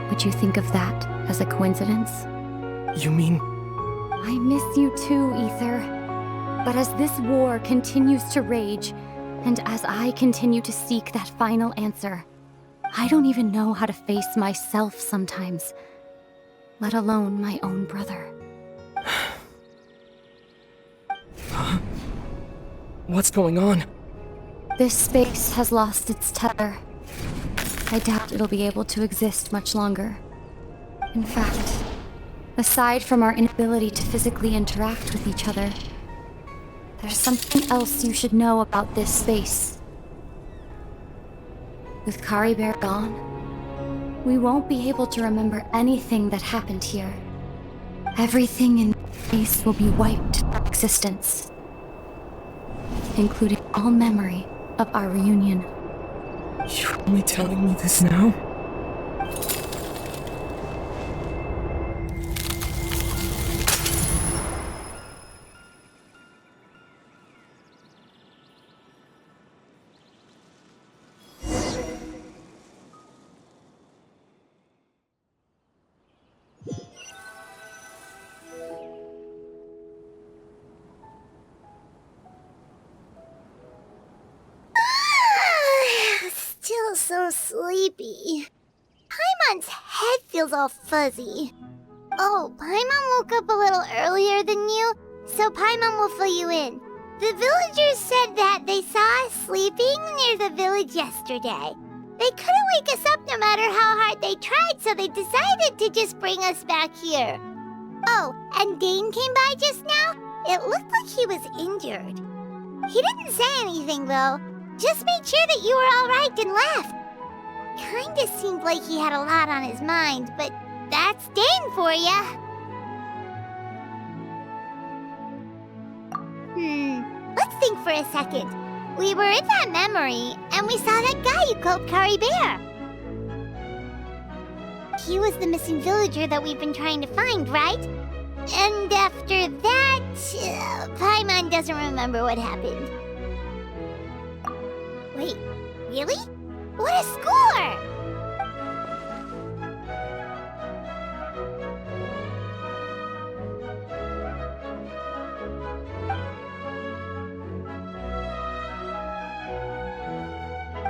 [SPEAKER 8] would you think of that as a coincidence?
[SPEAKER 10] You mean...
[SPEAKER 8] I miss you too, Ether. But as this war continues to rage, and as I continue to seek that final answer, I don't even know how to face myself sometimes, let alone my own brother.
[SPEAKER 10] What's going on?
[SPEAKER 8] This space has lost its tether. I doubt it'll be able to exist much longer. In fact, aside from our inability to physically interact with each other, there's something else you should know about this space. With Caribert gone, we won't be able to remember anything that happened here. Everything in this space will be wiped from existence, including all memory of our reunion.
[SPEAKER 10] You're only telling me this now?
[SPEAKER 2] Still so sleepy. Paimon's head feels all fuzzy. Oh, Paimon woke up a little earlier than you, so Paimon will fill you in. The villagers said that they saw us sleeping near the village yesterday. They couldn't wake us up no matter how hard they tried, so they decided to just bring us back here. Oh, and Dane came by just now. It looked like he was injured. He didn't say anything, though. Just made sure that you were all right and left. Kinda seemed like he had a lot on his mind, but that's Dane for ya. Let's think for a second. We were in that memory, and we saw that guy you called Caribert. He was the missing villager that we've been trying to find, right? And after that, Paimon doesn't remember what happened. Wait, really? What a score!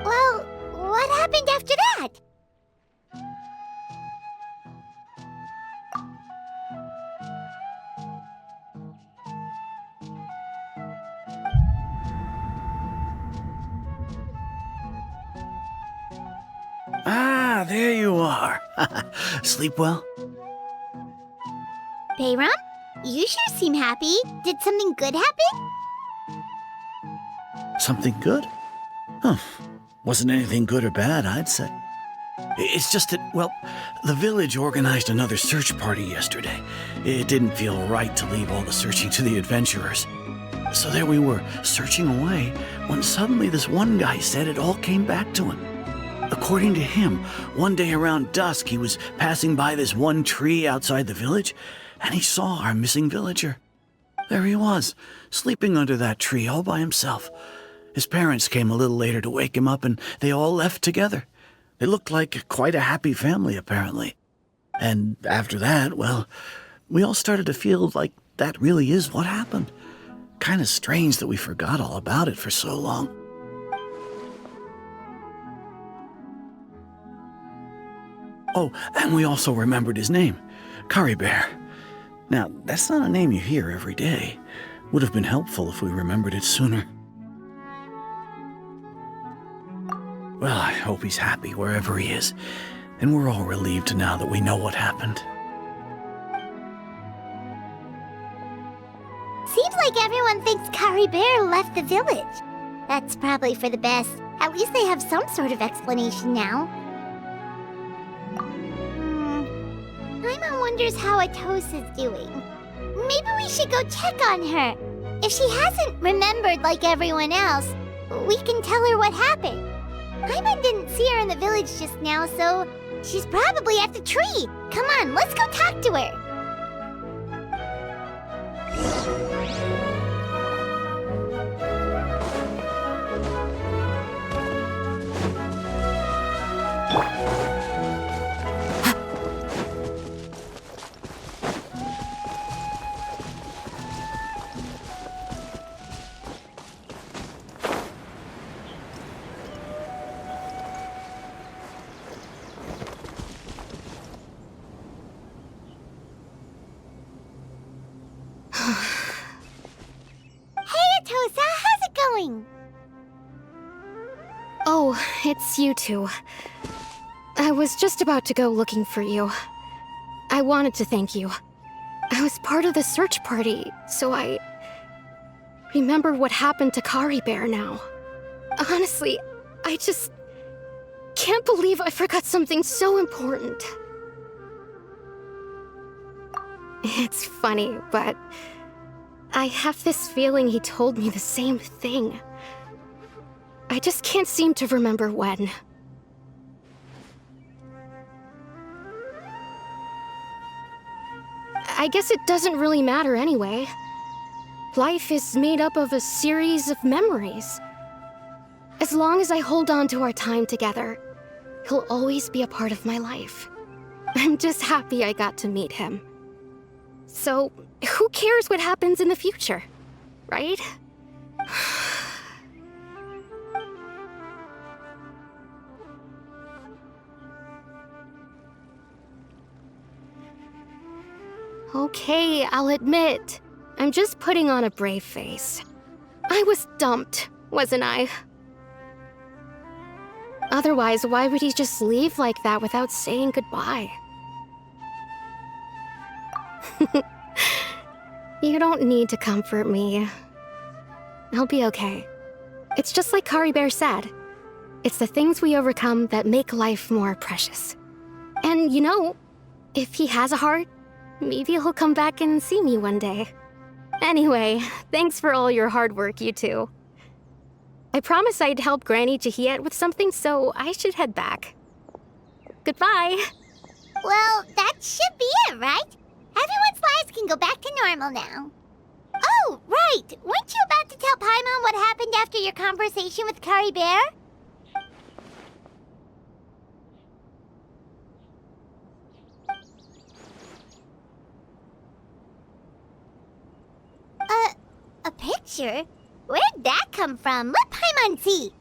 [SPEAKER 2] Well, what happened after that?
[SPEAKER 3] Ah, there you are. Sleep well?
[SPEAKER 2] Bayram? You sure seem happy. Did something good happen?
[SPEAKER 3] Something good? Huh. Wasn't anything good or bad, I'd say. It's just that, well, the village organized another search party yesterday. It didn't feel right to leave all the searching to the adventurers. So there we were, searching away, when suddenly this one guy said it all came back to him. According to him, one day around dusk he was passing by this one tree outside the village, and he saw our missing villager. There he was, sleeping under that tree all by himself. His parents came a little later to wake him up, and they all left together. They looked like quite a happy family, apparently. And after that, well, we all started to feel like that really is what happened. Kind of strange that we forgot all about it for so long. Oh, and we also remembered his name, Caribert. Now, that's not a name you hear every day. Would have been helpful if we remembered it sooner. Well, I hope he's happy wherever he is, and we're all relieved now that we know what happened.
[SPEAKER 2] Seems like everyone thinks Caribert left the village. That's probably for the best. At least they have some sort of explanation now. Paimon wonders how Atos is doing. Maybe we should go check on her. If she hasn't remembered like everyone else, we can tell her what happened. Paimon didn't see her in the village just now, so she's probably at the tree. Come on, let's go talk to her.
[SPEAKER 5] Oh, it's you two. I was just about to go looking for you. I wanted to thank you. I was part of the search party, so I remember what happened to Caribert now. Honestly, I just can't believe I forgot something so important. It's funny, but I have this feeling he told me the same thing. I just can't seem to remember when. I guess it doesn't really matter anyway. Life is made up of a series of memories. As long as I hold on to our time together, he'll always be a part of my life. I'm just happy I got to meet him. So, who cares what happens in the future, right? Okay, I'll admit, I'm just putting on a brave face. I was dumped, wasn't I? Otherwise, why would he just leave like that without saying goodbye? You don't need to comfort me. I'll be okay. It's just like Caribert said. It's the things we overcome that make life more precious. And you know, if he has a heart, maybe he'll come back and see me one day. Anyway, thanks for all your hard work, you two. I promised I'd help Granny Jahiet with something, so I should head back. Goodbye.
[SPEAKER 2] Well, that should be it, right? Everyone's lives can go back to normal now. Oh, right! Weren't you about to tell Paimon what happened after your conversation with Caribert? A picture? Where'd that come from? Let Paimon see.